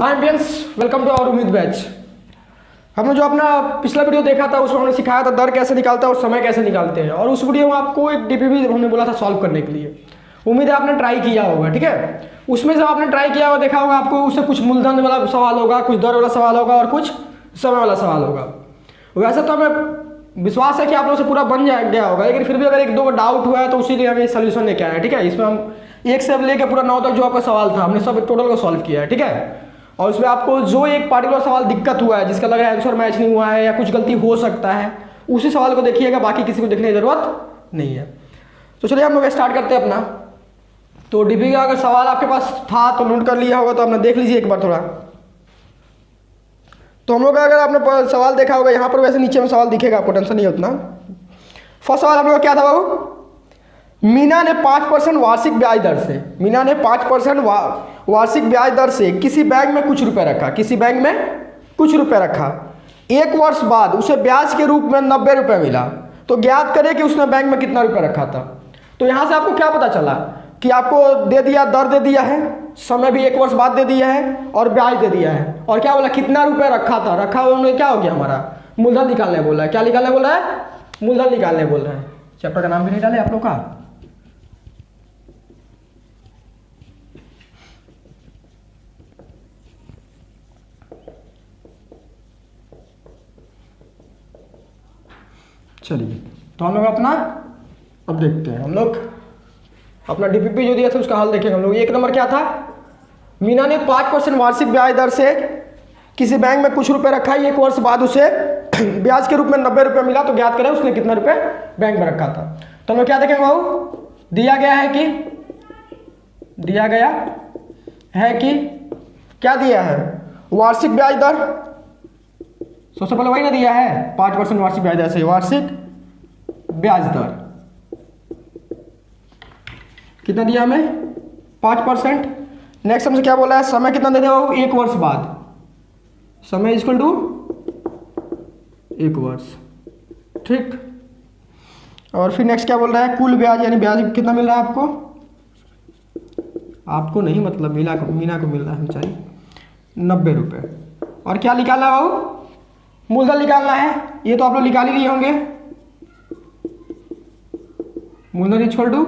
Hi ambience, welcome to our Ummeed batch. हमने जो अपना पिछला वीडियो देखा था उसमें हमने सिखाया था दर कैसे निकालता है और समय कैसे निकालते हैं, और उस वीडियो में आपको एक डीपीपी हमने बोला था सॉल्व करने के लिए। उम्मीद है आपने ट्राई किया होगा, ठीक है। उसमें जब आपने ट्राई किया होगा देखा होगा आपको उससे कुछ मूलधन वाला सवाल होगा, कुछ दर वाला सवाल होगा और कुछ समय वाला सवाल होगा। वैसे तो हमें विश्वास है कि आप लोगों से पूरा बन गया होगा, लेकिन फिर भी अगर एक दो डाउट हुआ है तो उसी लिए हमें सोल्यूशन लेके आया है, ठीक है। इसमें हम 1 से लेकर पूरा 9 तक जो आपका सवाल था हमने सब टोटल को सॉल्व किया है, ठीक है। और उसमें आपको जो एक पार्टिकुलर सवाल दिक्कत हुआ है, जिसका लग रहा है आंसर मैच नहीं हुआ है या कुछ गलती हो सकता है, उसी सवाल को देखिएगा, बाकी किसी को देखने की जरूरत नहीं है। तो चलिए हम लोग स्टार्ट करते हैं अपना। तो डीपी का अगर सवाल आपके पास था तो नोट कर लिया होगा, तो आपने देख लीजिए एक बार थोड़ा। तो हम लोग का अगर आपने सवाल देखा होगा यहाँ पर, वैसे नीचे में सवाल दिखेगा, आपको टेंशन नहीं है उतना। फर्स्ट सवाल हम लोग का क्या था बाबू? मीना ने 5% वार्षिक ब्याज दर से, मीना ने 5% वार्षिक ब्याज दर से किसी बैंक में कुछ रुपए रखा, किसी बैंक में कुछ रुपए रखा। 1 वर्ष बाद उसे ब्याज के रूप में 90 रुपये मिला। तो ज्ञात करें कि उसने बैंक में कितना रुपए रखा था। तो यहाँ से आपको क्या पता चला कि आपको दे दिया, दर दे दिया है, समय भी 1 वर्ष बाद दे दिया है और ब्याज दे दिया है, और क्या बोला कितना रुपए रखा था। रखा हुआ क्या हो गया हमारा? मूलधन निकालने बोला है। क्या निकालने बोल रहा है? मूलधन निकालने बोल रहा है। चैप्टर का नाम भी नहीं डाले आप लोग का। चलिए तो हम लोग अपना अब देखते हैं। हम लोग अपना डीपीपी जो दिया था उसका हल देखेंगे हम लोग। 1 नंबर क्या था? मीना ने 5% वार्षिक ब्याज दर से किसी बैंक में कुछ रुपए रखा। 1 वर्ष बाद उसे ब्याज के रूप में 90 रुपये मिला। तो ज्ञात करें उसने कितना रुपए बैंक में रखा था। तो हम लोग क्या देखेंगे बाबू? दिया गया है कि क्या दिया है? वार्षिक ब्याज दर। सबसे पहले वही ना दिया है 5% वार्षिक ब्याज दर से, वार्षिक ब्याज दर कितना दिया हमें? 5%। नेक्स्ट हमसे क्या बोला है? समय कितना दे दिया बाबू? 1 वर्ष बाद। समय इक्वल टू 1 वर्ष, ठीक। और फिर नेक्स्ट क्या बोल रहा है? कुल ब्याज, यानी ब्याज कितना मिल रहा है आपको? आपको नहीं, मतलब मीना को मिल रहा है बेचारी 90 रुपये। और क्या निकालना है बाबू? मूलधन निकालना है। ये तो आप लोग निकाल ही लिए होंगे। मूलधन इक्वल टू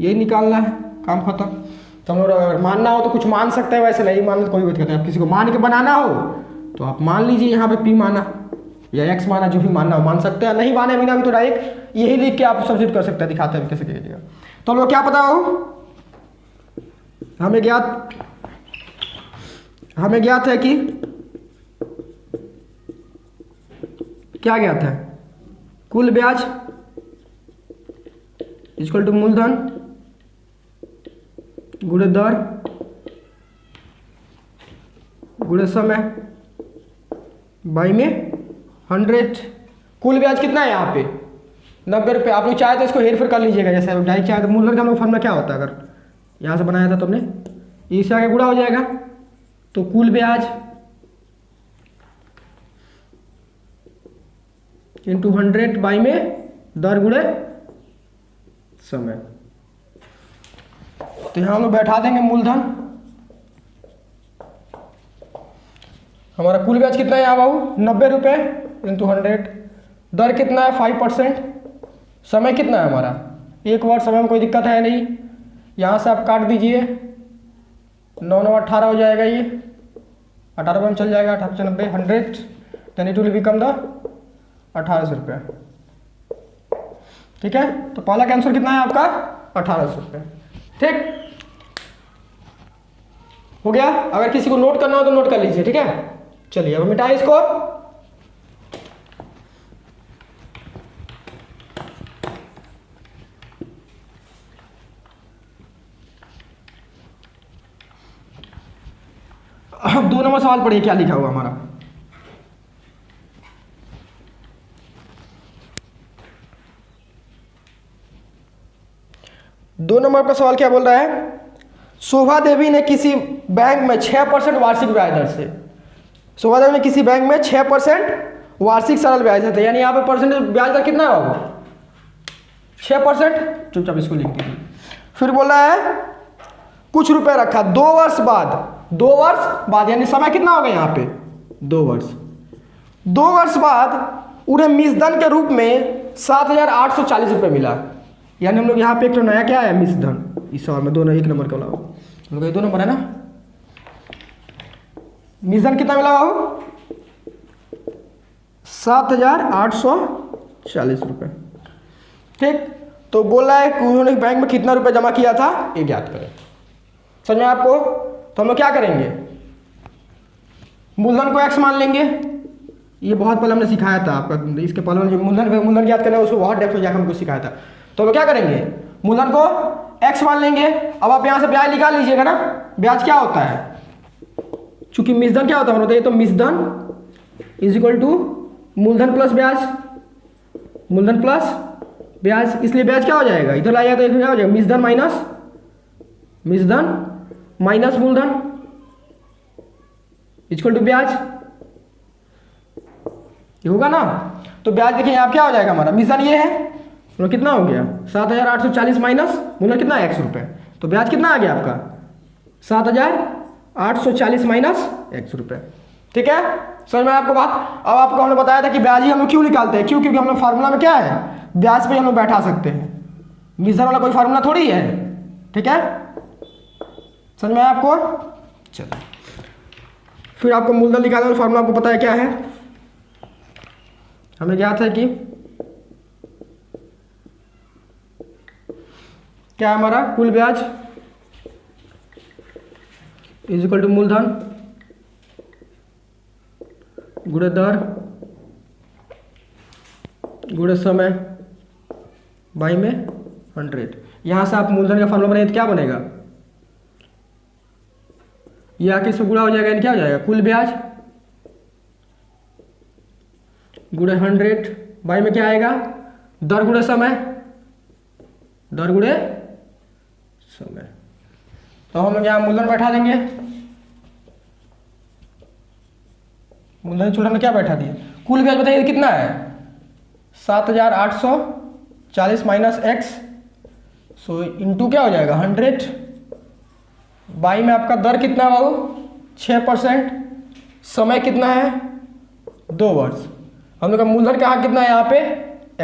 यही निकालना है, काम खत्म। तो हम लोग अगर मानना हो तो कुछ मान सकते हैं, वैसे नहीं मानना तो कोई बात नहीं। आप किसी को मान के बनाना हो तो आप मान लीजिए, यहाँ पे P माना या X माना, जो भी मानना हो मान सकते हैं। नहीं माने मीना भी तो डायरेक्ट यही लिख के आप सब्सिट्यूट कर सकते हैं, दिखाते हैं कैसे कीजिएगा। तो हम लोग क्या पता हो, हमें ज्ञात है कि क्या ज्ञात है? कुल ब्याज इक्वल टू मूलधन गुणे दर गुणे समय बाई में 100। कुल ब्याज कितना है यहाँ पे? 90 रुपये। आप लोग चाहे तो इसको हेर फेर कर लीजिएगा, जैसे डायरेक्ट चाहे तो मूलधन का हम लोग फॉर्मूला क्या होता है, अगर यहाँ से बनाया था तो हमने इससे आगे गुणा हो जाएगा। तो कुल ब्याज इंटू 100 बाई में दर गुणे समय। तो यहाँ हम लोग बैठा देंगे मूलधन। हमारा कुल ब्याज कितना है यहाँ बाबू? 90 रुपये इंटू 100। दर कितना है? 5%। समय कितना है हमारा? 1 वर्ष। समय में कोई दिक्कत है नहीं। यहाँ से आप काट दीजिए, 9 9 18 हो जाएगा। ये 18 रुपये में चल जाएगा। 18 से 90 100 then it will become the 1800 रुपये, ठीक है। तो पहला का आंसर कितना है आपका? 1800 रुपये, ठीक हो गया। अगर किसी को नोट करना हो तो नोट कर लीजिए, ठीक है। चलिए अब मिटाएं इसको। अब 2 नंबर सवाल पढ़िए, क्या लिखा हुआ हमारा? दो नंबर का सवाल क्या बोल रहा है? शोभा देवी ने किसी बैंक में 6% वार्षिक ब्याज दर से, शोभा देवी ने किसी बैंक में 6% वार्षिक सरल ब्याज दर, यानी यहाँ पे परसेंटेज ब्याज दर कितना होगा? 6%। चुपचाप इसको लिख दीजिए। फिर बोल रहा है कुछ रुपए रखा, 2 वर्ष बाद 2 वर्ष बाद, यानी समय कितना हो गया यहाँ पे 2 वर्ष। 2 वर्ष बाद उन्हें मिसधन के रूप में 7,840 रुपये मिला। यानी हम लोग यहाँ पे एक तो नया क्या है मिसधन, इस सवाल में दोनों एक नंबर का अलावा हम लोग 2 नंबर है ना। मिसधन कितना मिला बाबू 7,840 रुपये। ठीक, तो बोला है कि उन्होंने बैंक में कितना रुपए जमा किया था ये ज्ञात करें। समझ में आपको? तो हम लोग क्या करेंगे, मूलधन को x मान लेंगे। ये बहुत पहले हमने सिखाया था आपका, इसके पहले जो मूलधन ज्ञात करना है उसको बहुत डेप्थ में जाकर हमको सिखाया था। तो हम लोग क्या करेंगे, मूलधन को x मान लेंगे। अब आप यहाँ से ब्याज निकाल लीजिएगा ना। ब्याज क्या होता है, चूंकि मिसधन क्या होता है बताइए, तो मिसधन इज इक्वल टू मूलधन प्लस ब्याज, मूलधन प्लस ब्याज। इसलिए ब्याज क्या हो जाएगा, इधर लाइए तो क्या हो जाएगा, मिसधन माइनस मूलधन इक्वल टू ब्याज, ये होगा ना। तो ब्याज देखिए यहाँ क्या हो जाएगा हमारा, मिसधन ये है तो कितना हो गया 7,840 माइनस मूलधन कितना है 100 रुपये। तो ब्याज कितना आ गया आपका 7,840 माइनस 100 रुपये। ठीक है, समझ में आपको बात। अब आपको हमने बताया था कि ब्याज ही हम लोग क्यों निकालते हैं, क्यों, क्योंकि हम लोग फार्मूला में क्या है ब्याज पे हम लोग बैठा सकते हैं, मिसधन वाला कोई फार्मूला थोड़ी है। ठीक है, समझ में आपको। चलो फिर आपको मूलधन निकालने वाला फार्मूला आपको पता है क्या है, हमें ज्ञात है कि क्या है हमारा कुल ब्याज इज इक्वल टू मूलधन गुणे दर गुणे समय बाई में 100। यहां से आप मूलधन का फार्मूला बनाए तो क्या बनेगा, ये आके इसमें गुणा हो जाएगा, यानी क्या हो जाएगा कुल ब्याज गुणे 100 बाई में क्या आएगा दर गुणे समय, दर गुणे समय। तो हम लोग यहाँ मूलधन बैठा देंगे, मूलधन छोटा में क्या बैठा दिए, कुल ब्याज बताइए कितना है 7,840 माइनस एक्स, सो इंटू क्या हो जाएगा 100 बाई में आपका दर कितना है बाबू 6%, समय कितना है 2 वर्ष। हम लोग का मूलधन कहाँ कितना है यहाँ पे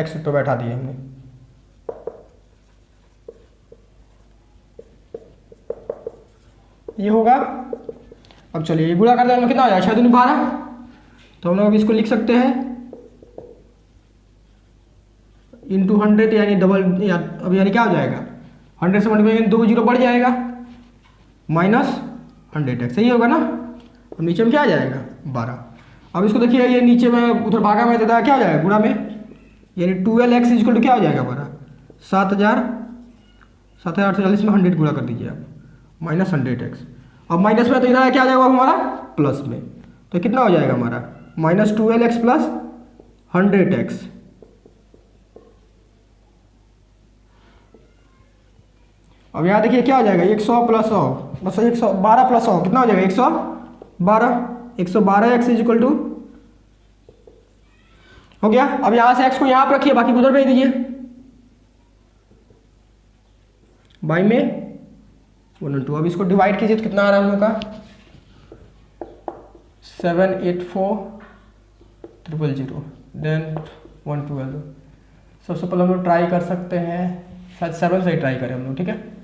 x रुपये बैठा दिए हमने। ये होगा, अब चलिए ये गुणा कर दें हम लोग कितना हो जाएगा 6 दूनी 12। तो हम लोग इसको लिख सकते हैं इंटू 100 यानी डबल, अब यानी क्या हो जाएगा 100 से मल्टीप्लाई 2 जीरो बढ़ जाएगा माइनस 100x, सही होगा ना। अब नीचे में क्या आ जाएगा 12। अब इसको देखिए ये नीचे में उधर भागा में देता है क्या हो जाएगा गुणा में, यानी 12x इक्वल टू क्या हो जाएगा हमारा 7,840 में 100 गुणा कर दीजिए आप माइनस 100x। अब माइनस में तो इधर क्या आ जाएगा हमारा प्लस में, तो कितना हो जाएगा हमारा माइनस 12x प्लस 100x। अब यहाँ देखिए क्या हो जाएगा 100 प्लस 100 बस 112 प्लस 100 कितना हो जाएगा 112x इज इक्वल टू हो गया। अब यहाँ से x को यहाँ पर रखिए, बाकी उधर भेज दीजिए बाई में 1 अब इसको डिवाइड कीजिए तो कितना आ रहा है हम लोग का 784,000 देन 112। सबसे पहले हम लोग ट्राई कर सकते हैं, शायद 7 से ही ट्राई करें हम लोग। ठीक है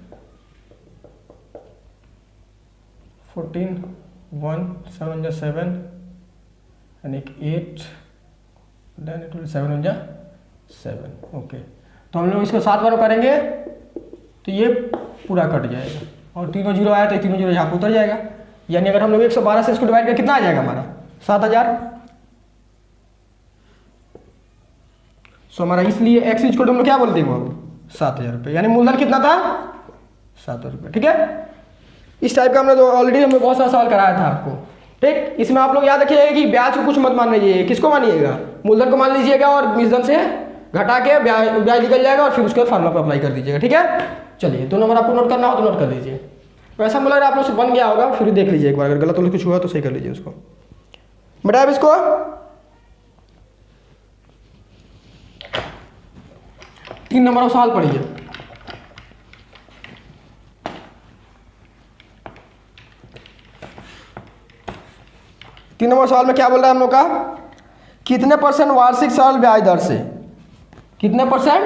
14 1 7 जा 7 यानी 8 देन इट विल 7 जा 7। ओके, तो हम लोग इसको 7 बार करेंगे तो ये पूरा कट जाएगा और तीनों जीरो आया तो तीनों जीरो यहाँ पर उतर जाएगा। यानी अगर हम लोग 112 से इसको डिवाइड करें कितना आ जाएगा हमारा 7,000। सो हमारा इसलिए एक्स इज को हम लोग क्या बोलते हैं बाबू 7,000 रुपये, यानी मूलधन कितना था 7,000 रुपये। ठीक है, इस टाइप का हमने तो ऑलरेडी हमने बहुत सारा सवाल कराया था आपको। ठीक, इसमें आप लोग याद रखिएगा कि ब्याज को कुछ मत मान लीजिए, किसको मानिएगा मूलधन को मान लीजिएगा और मिसधन से घटा के ब्याज निकल जाएगा और फिर उसके बाद फार्मूला पर अप्लाई कर दीजिएगा। ठीक है, चलिए 2 नंबर आपको नोट करना हो तो नोट कर लीजिए। वैसा मुझे आप लोग से बन गया होगा, फिर देख लीजिए एक बार, अगर गलत कुछ हुआ तो सही कर लीजिए उसको। बेटा अब इसको 3 नंबर का सवाल पढ़िए। 3 नंबर सवाल में क्या बोल रहा है हम लोग का, कितने परसेंट वार्षिक सरल ब्याज दर से, कितने परसेंट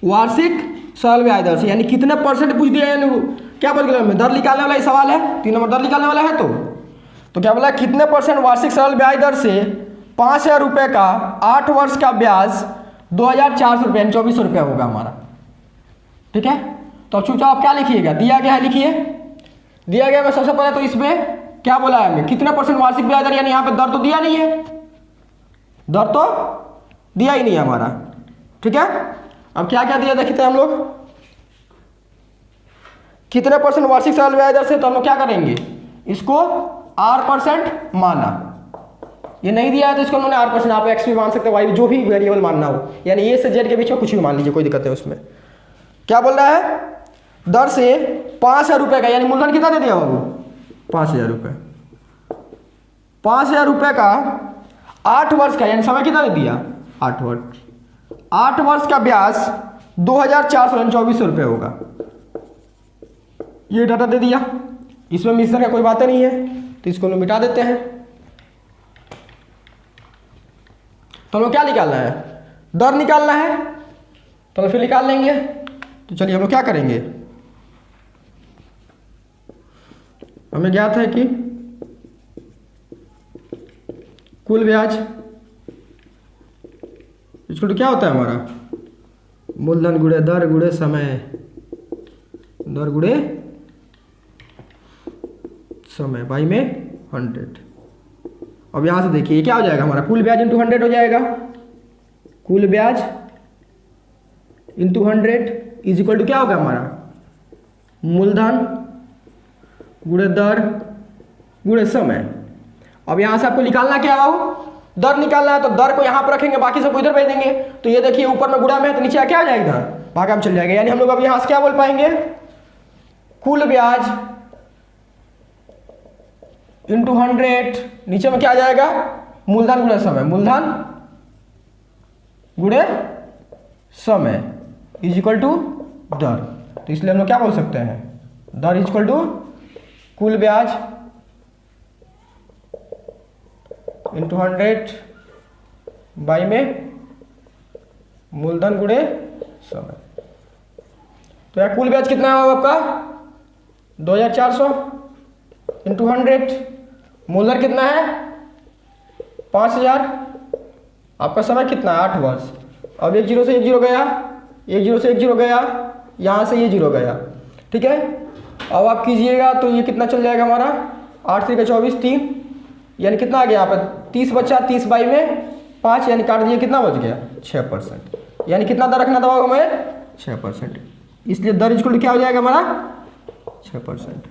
वार्षिक सरल ब्याज दर से, यानी कितने परसेंट पूछ दिया, यानी क्या बोल गया दर निकालने वाला ये सवाल है, 3 नंबर दर निकालने वाला है। तो क्या बोला, कितने परसेंट वार्षिक सरल ब्याज दर से 5,000 रुपये का 8 वर्ष का ब्याज 2,400 रुपये यानी 2400 रुपये होगा हमारा। ठीक है, तो चुपचाप आप क्या लिखिएगा, दिया गया है लिखिए, दिया गया है सबसे पहले तो इसमें क्या बोला है हमें, कितने परसेंट वार्षिक ब्याज दर, यानी यहाँ पे दर तो दिया नहीं है, दर तो दिया ही नहीं है हमारा। ठीक है, अब क्या क्या दिया देखते हैं हम लोग, कितने परसेंट वार्षिक सरल ब्याज दर से, तो हम लोग क्या करेंगे, इसको R% माना, ये नहीं दिया है तो इसको उन्होंने R%, आप एक्स भी मान सकते हैं, वाई भी, जो भी वेरिएबल मानना हो, यानी ए से जेड के बीच में कुछ भी मान लीजिए, कोई दिक्कत नहीं उसमें। क्या बोल रहा है, दर से 5,000 रुपये का, यानी मूलधन कितना दे दिया बाबू, 5,000 रुपये, 5,000 रुपये का 8 वर्ष का, यानी समय कितना दे दिया, 8 वर्ष, 8 वर्ष का ब्याज 2,400 यानी 2,400 रुपये होगा, ये डाटा दे दिया। इसमें मिश्रण का कोई बात नहीं है तो इसको हम मिटा देते हैं। तो हम लोग क्या निकालना है, दर निकालना है, तो हम फिर निकाल लेंगे। तो चलिए हम लोग क्या करेंगे, हमें ज्ञात है कि कुल ब्याज इसको क्या होता है हमारा, मूलधन गुणे दर गुणे समय, दर गुणे समय बाई में 100। अब यहां से देखिए क्या हो जाएगा हमारा, कुल ब्याज इंटू 100 हो जाएगा, कुल ब्याज इंटू 100 इज इक्वल टू क्या होगा हमारा, मूलधन गुणे दर गुणे समय। अब यहां से आपको निकालना क्या हो, दर निकालना है, तो दर को यहां पर रखेंगे, बाकी सबको इधर भेज देंगे। तो ये देखिए ऊपर में गुणा में है तो नीचे क्या आ जाएगा, इधर भागा में चल जाएगा, यानी हम लोग अब यहां से क्या बोल पाएंगे, कुल ब्याज इंटू 100, नीचे में क्या आ जाएगा, मूलधन गुणे समय, मूलधन गुणे समय इज इक्वल टू दर। तो इसलिए हम लोग क्या बोल सकते हैं, दर इज इक्वल टू कुल ब्याज इंटू 100 बाई में मूलधन गुणे समय। तो यार कुल ब्याज कितना है आपका 2,400 इंटू 100, मूलधन कितना है 5,000, आपका समय कितना है 8 वर्ष। अब 1 0 से 1 0 गया, 1 0 से 1 0 गया, यहाँ से ये 0 गया। ठीक है, अब आप कीजिएगा तो ये कितना चल जाएगा हमारा, 8 3 का 24 3, यानी कितना आ गया यहाँ पर 30 बचा, 30 बाई में 5, यानी काट दिए कितना बच गया 6%, यानी कितना दर रखना था हमें 6%, इसलिए दर इक्वल क्या हो जाएगा हमारा 6%।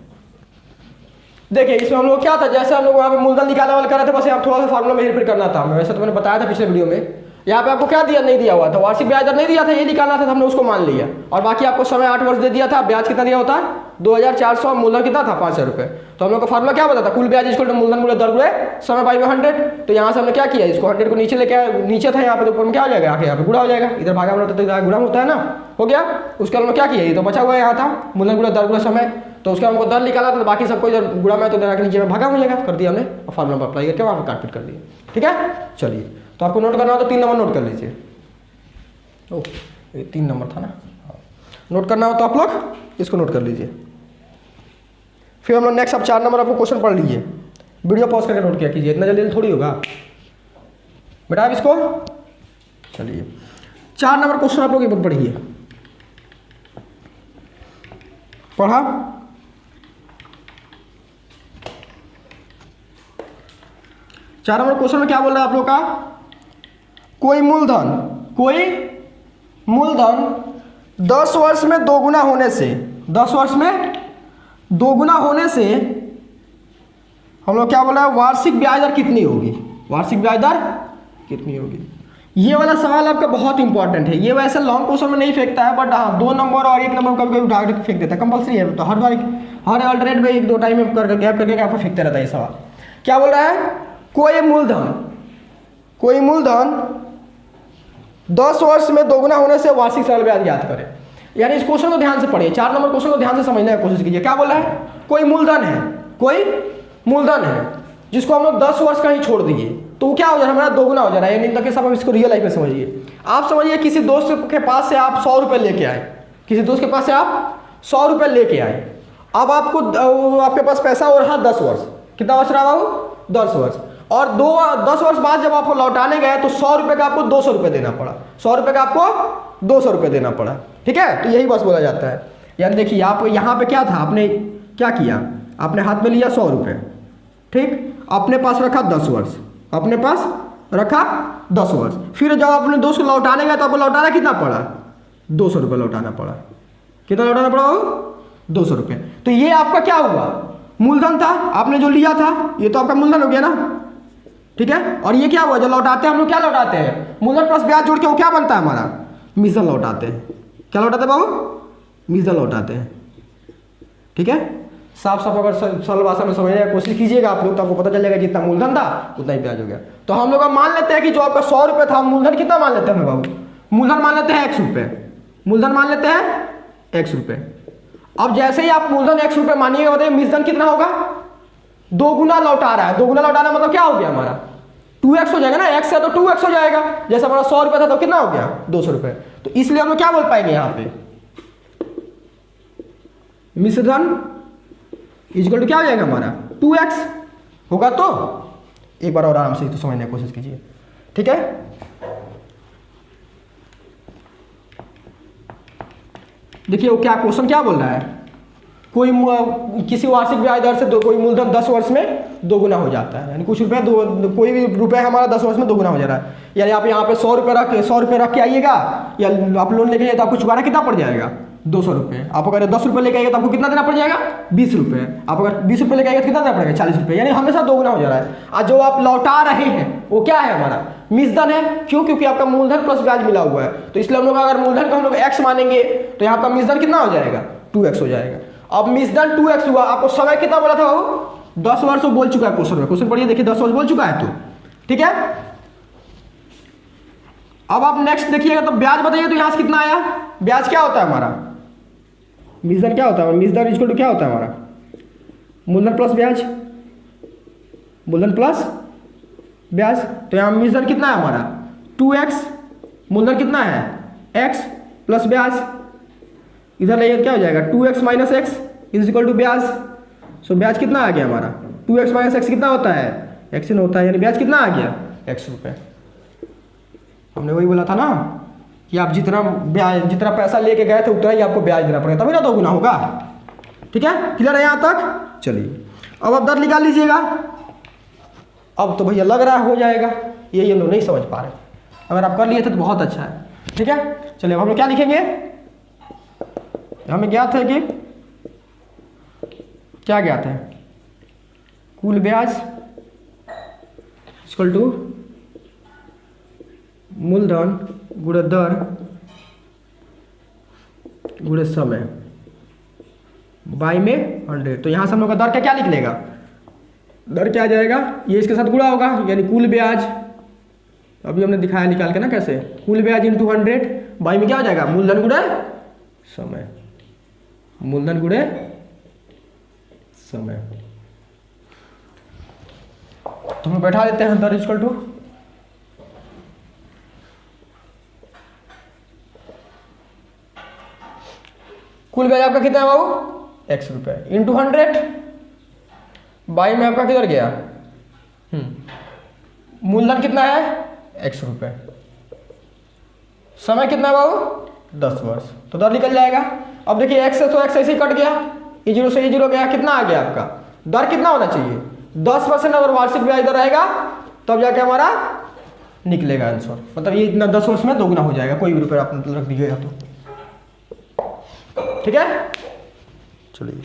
देखिए इसमें हम लोग क्या था, जैसे हम लोग वहाँ पे मूलधन निकालने वाले कर रहे थे, बस यहाँ थोड़ा सा फार्मूला में हेरफेर करना था हमें, वैसे तो मैंने बताया था पिछले वीडियो में। यहाँ पे आपको क्या दिया, नहीं दिया हुआ था, वार्षिक ब्याज दर नहीं दिया था, ये निकालना था, हमने उसको मान लिया। और बाकी आपको समय 8 वर्ष दे दिया था, ब्याज कितना दिया होता है 2,400, मूलधन कितना था 5,000 रुपये। तो हम लोग का फार्मूला क्या बताता, कुल ब्याज इक्वल टू मूलधन गुणे दर गुणे समय बाई में 100। तो यहाँ से हमने क्या किया, इसको 100 को नीचे लेके आए, नीचे था यहाँ पे, तो ऊपर में क्या हो जाएगा, आके यहाँ पे गुणा हो जाएगा, इधर भागा में होता है तो गुणा होता है ना, हो गया। उसके हमने क्या किया, ये तो बचा हुआ है यहाँ था मूलधन गुणे दर गुणे समय, तो उसका हमको दर निकाला था, तो बाकी सबको इधर गुणा में तो इधर नीचे में भागा हो जाएगा, कर दिया हमने और फार्मूला पर अप्लाई करके वहाँ पर काटपीट कर दिया। ठीक है, चलिए तो आपको नोट करना हो तो 3 नंबर नोट कर लीजिए। ओह ये 3 नंबर था ना, नोट करना हो तो आप लोग इसको नोट कर लीजिए। फिर हम लोग नेक्स्ट, अब 4 नंबर आपको क्वेश्चन पढ़ लीजिए, वीडियो पॉज करके नोट किया कीजिए, इतना जल्दी थोड़ी होगा बेटा। आप इसको चलिए 4 नंबर क्वेश्चन आप लोग एक बार पढ़िए, पढ़ा। चार नंबर क्वेश्चन में क्या बोल रहा है आप लोग का, कोई मूलधन 10 वर्ष में दोगुना होने से, 10 वर्ष में दोगुना होने से हम लोग क्या बोल रहे हैं, वार्षिक ब्याज दर कितनी होगी, वार्षिक ब्याज दर कितनी होगी। ये वाला सवाल आपका बहुत इंपॉर्टेंट है, ये वैसे लॉन्ग क्वेश्चन में नहीं फेंकता है, बट हाँ 2 नंबर और 1 नंबर कभी कभी उठा कर फेंक देता है, कंपल्सरी है। तो हर बार हर अल्टरनेट में 1-2 टाइम में कर गैप करके आपको फेंकते रहता है ये सवाल। क्या बोल रहा है, कोई मूलधन 10 वर्ष में दोगुना होने से वार्षिक सरल ब्याज ज्ञात करें। यानी इस क्वेश्चन को ध्यान से पढ़िए, 4 नंबर क्वेश्चन को ध्यान से समझने की कोशिश कीजिए। क्या बोला है, कोई मूलधन है जिसको हम लोग 10 वर्ष का ही छोड़ दिए, तो वो क्या हो जा रहा है, हमारा दोगुना हो जा रहा है। यानी तक सब इसको रियल लाइफ में समझिए। आप समझिए किसी दोस्त के पास से आप 100 रुपये लेके आए, किसी दोस्त के पास से आप 100 रुपये लेके आए। अब आपको आपके पास पैसा हो रहा 10 वर्ष, कितना वर्ष रहा बाबू, 10 वर्ष। और 10 वर्ष बाद जब आपको लौटाने गए तो 100 रुपये का आपको 200 रुपये देना पड़ा, 100 रुपये का आपको 200 रुपये देना पड़ा। ठीक है, तो यही बस बोला जाता है। यानी देखिए आप यहाँ पे क्या था, आपने क्या किया, आपने हाथ में लिया 100 रुपये, ठीक, अपने पास रखा 10 वर्ष, अपने पास रखा 10 वर्ष। फिर जब अपने दोस्त को लौटाने गए तो आपको लौटाना कितना पड़ा, 200 रुपये लौटाना पड़ा। कितना लौटाना पड़ा, 200 रुपये। तो ये आपका क्या हुआ, मूलधन था, आपने जो लिया था ये तो आपका मूलधन हो गया ना। ठीक है, और ये क्या हुआ, जब लौटाते हैं हम लोग क्या लौटाते हैं, मूलधन प्लस ब्याज जोड़ के वो क्या बनता है हमारा, मिश्रण लौटाते हैं। क्या लौटाते हैं बाबू, मिश्रण लौटाते हैं। ठीक है, साफ साफ अगर सरल भाषा में समझने की कोशिश कीजिएगा आप लोग तो आपको पता चलेगा जितना मूलधन था उतना ही ब्याज हो गया। तो हम लोग अब मान लेते हैं कि जो आपका 100 रुपये था, मूलधन कितना मान लेते हैं बाबू, मूलधन मान लेते हैं 100 रुपये, मूलधन मान लेते हैं 100 रुपये। अब जैसे ही आप मूलधन 100 रुपये मानिएगा, बताइए मिश्रण कितना होगा, 2 गुना लौटा रहा है। 2 गुना लौटाना मतलब क्या हो गया हमारा, 2x हो जाएगा ना, x है तो 2x हो जाएगा। जैसे हमारा 100 रुपये था तो कितना हो गया, 200 रुपये। तो इसलिए हम लोग क्या बोल पाएंगे यहाँ पे, मिश्रण इक्वल टू क्या हो जाएगा हमारा, 2x होगा। तो एक बार और आराम से तो समझने की कोशिश कीजिए। ठीक है, देखिए वो क्या क्वेश्चन क्या बोल रहा है, कोई किसी वार्षिक ब्याज दर से कोई मूलधन 10 वर्ष में 2 गुना हो जाता है। यानी कुछ रुपए कोई भी रुपए हमारा 10 वर्ष में 2 गुना हो जा रहा है। यानी आप यहाँ पे 100 रुपये रख के आइएगा, या आप लोन लेके जाइए तो आपको चुकाना कितना पड़ जाएगा, 200 रुपये। आप अगर 10 रुपये लेके आएगा तो आपको कितना देना पड़ जाएगा, 20 रुपये। आप अगर 20 रुपये लेके आएगा तो कितना देना पड़ेगा, 40 रुपये। यानी हमेशा 2 गुना हो जा रहा है। और जो आप लौटा रहे हैं वो क्या है हमारा, मिश्रण है। क्यों, क्योंकि आपका मूलधन प्लस ब्याज मिला हुआ है। तो इसलिए हम लोग अगर मूलधन को हम लोग x मानेंगे तो यहाँ का मिश्रण कितना हो जाएगा, 2x हो जाएगा। अब मिश्रण 2x हुआ, आपको समय कितना बोला था वो, 10 वर्ष बोल चुका है क्वेश्चन में। क्वेश्चन पढ़िए, देखिए 10 वर्ष बोल चुका है। तो ठीक है, अब आप नेक्स्ट देखिएगा तो ब्याज बताइए, तो यहाँ से कितना आया, ब्याज क्या होता है हमारा, मिश्रण क्या होता है, मिश्रण इक्वल टू क्या होता है हमारा, मूलधन प्लस ब्याज, मूलधन प्लस ब्याज। तो यहाँ मिश्रण कितना है हमारा, 2x, मूलधन कितना है x प्लस ब्याज। इधर लाइए क्या हो जाएगा, 2x minus x is equal to ब्याज। सो ब्याज कितना आ गया हमारा, 2x माइनस एक्स कितना होता है, x इन होता है। यानी ब्याज कितना आ गया, 100 रुपये। हमने वही बोला था ना कि आप जितना पैसा लेके गए थे उतना ही आपको ब्याज देना पड़ेगा, तभी ना 2 गुना होगा। ठीक है, क्लियर है यहाँ तक। चलिए अब आप दर निकाल लीजिएगा। अब तो भैया लग रहा है हो जाएगा, ये हम लोग नहीं समझ पा रहे। अगर आप कर लिए थे तो बहुत अच्छा है। ठीक है, चलिए अब हम लोग क्या लिखेंगे, हमें ज्ञात है कि क्या ज्ञात है, कुल ब्याज इक्वल टू मूलधन गुणे दर गुणे समय बाई में 100। तो यहाँ से हम लोग का दर क्या लिख लेगा, दर क्या आ जाएगा, ये इसके साथ गुणा होगा। यानी कुल ब्याज, अभी हमने दिखाया निकाल के ना कैसे, कुल ब्याज इंटू 100 बाई में क्या हो जाएगा, मूलधन गुणे समय, मूलधन गुणे समय। तो हम बैठा देते हैं दर इक्वल टू कुल ब्याज आपका कितना है बाबू, 100 रुपये इंटू 100 बाई में आपका किधर गया, मूलधन कितना है 100 रुपये, समय कितना है बाबू 10 वर्ष। तो दर निकल जाएगा। अब देखिए x से तो x ऐसे ही कट गया, ये 0 से ये 0 गया, कितना आ गया आपका, दर कितना होना चाहिए 10%। अगर वार्षिक ब्याज दर रहेगा तब जाके हमारा निकलेगा आंसर। मतलब ये इतना 10 वर्ष में 2 गुना हो जाएगा, कोई भी रुपये आप रख दीजिएगा तो। ठीक है, चलिए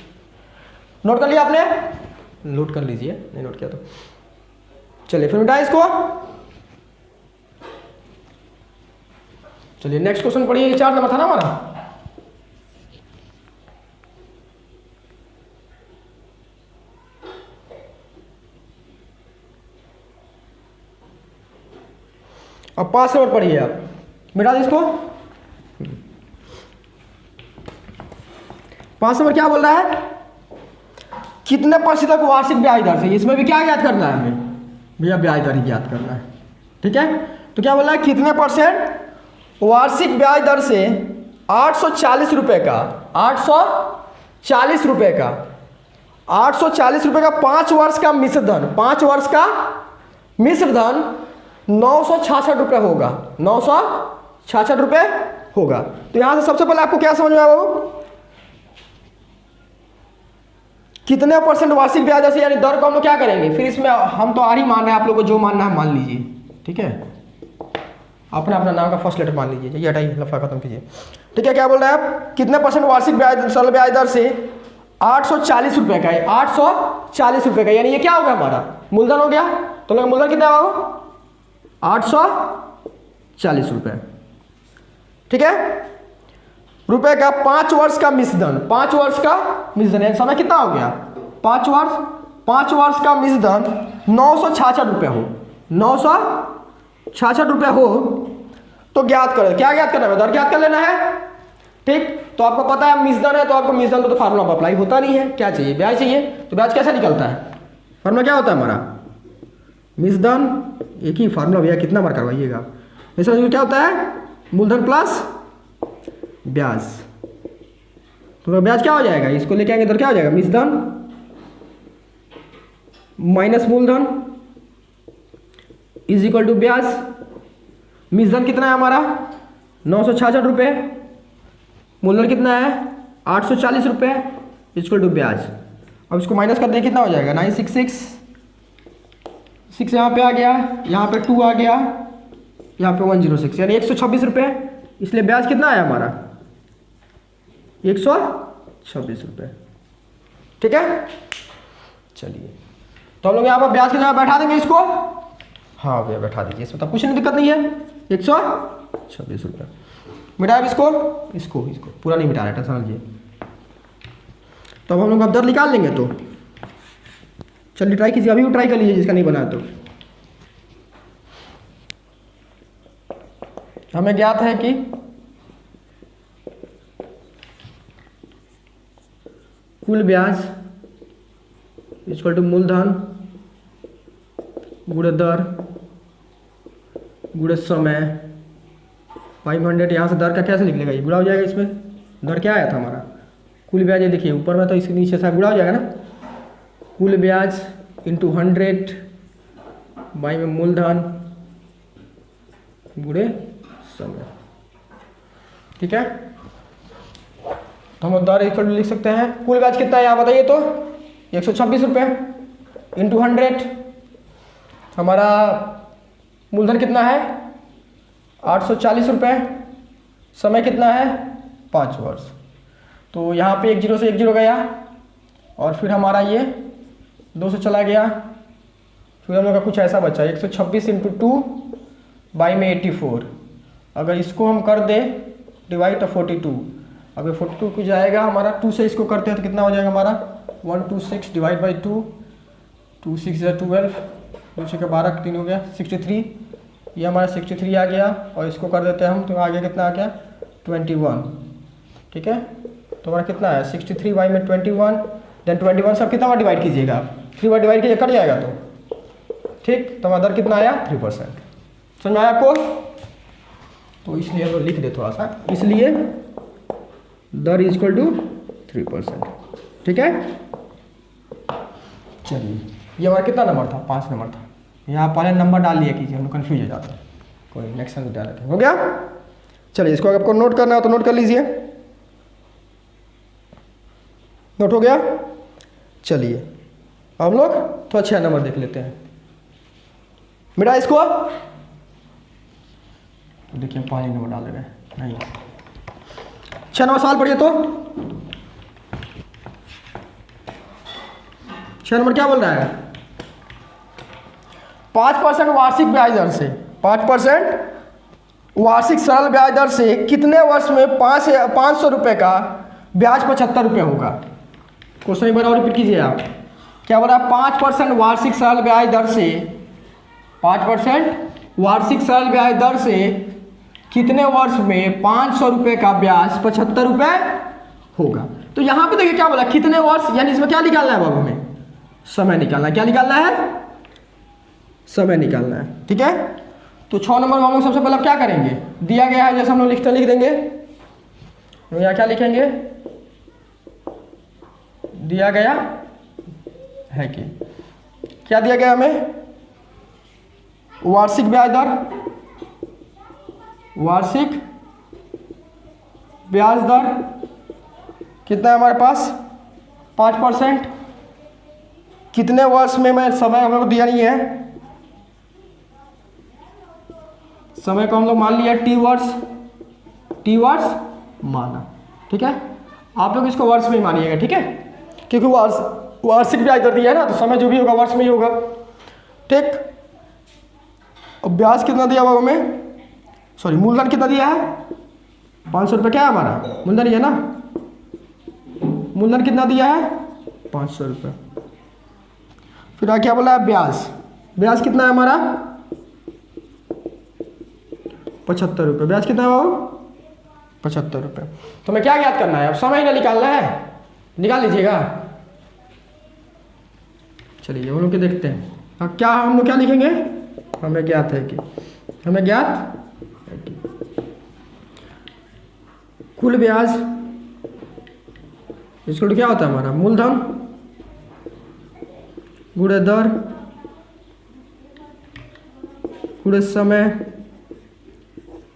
नोट कर लिया आपने, नोट कर लीजिए, नहीं नोट किया तो चलिए फिर मिटाएं इसको। चलिए नेक्स्ट क्वेश्चन पढ़िए, 4 नंबर था ना हमारा। अब 5 नंबर पढ़िए आप, मिटा दे इसको। 5 नंबर क्या बोल रहा है कितने परसेंट तक वार्षिक ब्याज दर से, इसमें भी क्या ज्ञात करना है हमें भैया, ब्याज दर ही ज्ञात करना है। ठीक है, तो क्या बोला है, कितने परसेंट वार्षिक ब्याज दर से 840 रुपये का, 840 रुपये का, 840 रुपये का 5 वर्ष का मिश्र धन, 5 वर्ष का मिश्र धन 966 रुपये होगा, 966 रुपये होगा। तो यहां से सबसे पहले आपको क्या समझ में आया बाबू, कितने परसेंट वार्षिक ब्याज दर से, यानी दर को हम लोग क्या करेंगे, फिर इसमें हम तो आर ही मान रहे हैं, आप लोग को जो मानना है मान लीजिए। ठीक है, अपना अपना नाम का फर्स्ट लेटर मान लीजिए, ये हटाइए, लफड़ा खत्म कीजिए। ठीक है, क्या बोल रहे हैं आप, कितने परसेंट वार्षिक ब्याज सरल ब्याज दर से 840 रुपये का है, 840 रुपये का, यानी ये क्या होगा हमारा मूलधन हो गया। तो लोग मूलधन कितना होगा, 840 रुपये। ठीक है, रुपए का 5 वर्ष का मिश्रधन, 5 वर्ष का मिश्रधन, समय कितना हो गया 5 वर्ष, 5 वर्ष का मिश्रधन 966 रुपये हो, 966 रुपये हो, तो ज्ञात करें, क्या ज्ञात करना है, दर ज्ञात कर लेना है। ठीक, तो आपको पता है मिश्रधन है, तो आपको मिश्रधन तो फार्मूला पर अप्लाई होता नहीं है, क्या चाहिए, ब्याज चाहिए। तो ब्याज कैसे निकलता है, फार्मूला क्या होता है हमारा, मिश्रधन, एक ही फार्मूला भैया, कितना बार करवाइएगा, इसमें क्या होता है, मूलधन प्लस ब्याज। तो ब्याज क्या हो जाएगा, इसको लेके आएंगे, दर क्या हो जाएगा, मिश्रधन माइनस मूलधन इज इक्वल टू ब्याज। मिश्रधन कितना है हमारा 966 रुपये, मूलधन कितना है 840 रुपये इक्वल टू ब्याज। अब इसको माइनस कर दें, कितना हो जाएगा 966, 6 यहाँ पे आ गया, यहाँ पे 2 आ गया, यहाँ पे 106, यानी 126 रुपये। इसलिए ब्याज कितना है हमारा 126 रुपये। ठीक है, चलिए, तो हम लोग यहाँ पर ब्याज की जगह बैठा देंगे इसको, हाँ भैया बैठा दीजिए, इसमें तो कुछ नहीं दिक्कत नहीं है, 126 रुपये। मिटाए इसको, इसको इसको पूरा नहीं मिटा रहा, टेंशन लीजिए। तो अब हम लोग अब दर निकाल लेंगे, तो चलिए ट्राई कीजिए, अभी भी ट्राई कर लीजिए जिसका नहीं बना तो। हमें ज्ञात है कि कुल ब्याज इक्वल टू मूलधन गुणे दर गुणे समय 500। यहाँ से दर का कैसे निकलेगा, ये गुणा हो जाएगा, इसमें दर क्या आया था हमारा कुल ब्याज, ये देखिए ऊपर में, तो इसके नीचे से गुणा हो जाएगा ना, कुल ब्याज इंटू 100 बाई में मूलधन गुणे समय। ठीक है, तो हम दर इक्वल लिख सकते हैं, कुल ब्याज कितना है यहाँ बताइए, तो 126 रुपये इंटू 100, हमारा मूलधन कितना है 840 रुपये, समय कितना है 5 वर्ष। तो यहाँ पे 1 0 से 1 0 गया, और फिर हमारा ये 2 से चला गया, फिर हम लोग का कुछ ऐसा बचा 126 इंटू 2 बाई में 84। अगर इसको हम कर दे डिवाइड तो 42, अगर 42 कुछ जाएगा हमारा, 2 से इसको करते हैं तो कितना हो जाएगा हमारा 126 डिवाइड बाई 2, 2 6 12, 2 6 12 3 हो गया 63, ये हमारा 63 आ गया, और इसको कर देते हैं हम, तो आगे कितना आ गया 21। ठीक है, तो हमारा कितना है 63 बाई में 21, देन 21 सब कितना बार डिवाइड कीजिएगा आप, 3 बार डिवाइड कीजिए, कट जाएगा तो। ठीक, तो हमारा दर कितना आया 3%। समझ में आया आपको, तो इसलिए हम लिख दे थोड़ा सा, इसलिए दर इज इक्वल टू 3%। ठीक है, चलिए, ये हमारा कितना नंबर था 5 नंबर था, यहाँ पहले नंबर डाल लिया कीजिए, हम लोग कन्फ्यूज हो जाते हैं, कोई नेक्स्ट में डाल लेते हैं, हो गया। चलिए, इसको अगर आपको नोट करना है तो नोट कर लीजिए, नोट हो गया। चलिए, हम लोग तो 6 नंबर देख लेते हैं, मिटा इसको, देखिए 5 नंबर डाल रहे हैं, नहीं 6 नंबर सवाल पढ़िए, तो 6 नंबर क्या बोल रहा है, 5% वार्षिक ब्याज दर से, 5% वार्षिक सरल ब्याज दर से कितने वर्ष में 500 रुपये का ब्याज 75 रुपये होगा। क्वेश्चन एक बार और रिपीट कीजिए आप, क्या बोला 5% वार्षिक सरल ब्याज दर से, 5% वार्षिक सरल ब्याज दर से कितने वर्ष में 500 रुपये का ब्याज 75 रुपये होगा। तो तो यहाँ पे देखिए क्या बोला, कितने वर्ष, यानी इसमें क्या निकालना है बाबू हमें, समय निकालना है। क्या निकालना है, समय निकालना है। ठीक है, तो 6 नंबर में हम लोग सबसे पहले क्या करेंगे, दिया गया है जैसे हम लोग लिख देंगे, तो यहाँ क्या लिखेंगे, दिया गया है कि क्या दिया गया हमें, वार्षिक ब्याज दर, वार्षिक ब्याज दर कितना है हमारे पास 5%। कितने वर्ष में, मैं समय हम लोग दिया नहीं है, समय को हम लोग मान लिया टी वर्ष माना। ठीक है, आप लोग इसको वर्ष में ही मानिएगा। ठीक है, क्योंकि वार्षिक ब्याज दर दिया है ना, तो समय जो भी होगा वर्ष में ही होगा। ठीक, अब ब्याज कितना दिया हुआ हमें, सॉरी मूलधन कितना दिया है 500 रुपये, क्या है हमारा मूलधन ही है ना, मूलधन कितना दिया है 500 रुपये। फिर क्या बोला है ब्याज, ब्याज कितना है हमारा 75 रुपये, ब्याज कितना है बाबू 75 रुपये। तो हमें क्या ज्ञात करना है, अब समय ना निकालना है, निकाल लीजिएगा। चलिए हम लोग के देखते हैं, अब क्या हम लोग क्या लिखेंगे, हमें ज्ञात है कि, हमें ज्ञात है कि कुल ब्याज इसको क्या होता है हमारा मूलधन गुणे दर गुणे समय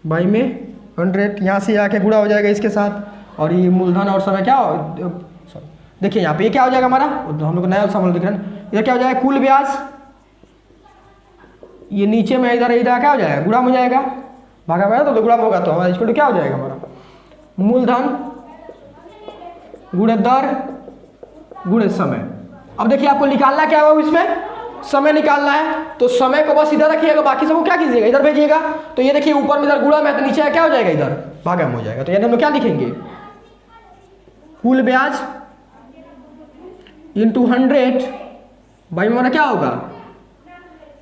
बाई में 100। यहाँ से आके गुणा हो जाएगा इसके साथ, और ये मूलधन और समय क्या हो, देखिए यहाँ पे ये क्या हो जाएगा हमारा, हम लोग नया समझ दिख रहा है, इधर क्या हो जाएगा कुल ब्याज, ये नीचे में इधर क्या हो जाएगा गुणा हो जाएगा, भागा में तो गुणा होगा, तो हमारा इसको क्या हो जाएगा हमारा मूलधन गुणे दर गुणे समय। अब देखिए आपको निकालना क्या है इसमें, समय निकालना है, तो समय को बस इधर रखिएगा, बाकी सबको क्या कीजिएगा इधर भेजिएगा। तो ये देखिए ऊपर में इधर गुणा में, तो नीचे क्या हो जाएगा इधर भागा में हो जाएगा। तो यानी हम लोग क्या लिखेंगे, कुल ब्याज इंटू 100 बाई में हमारा क्या होगा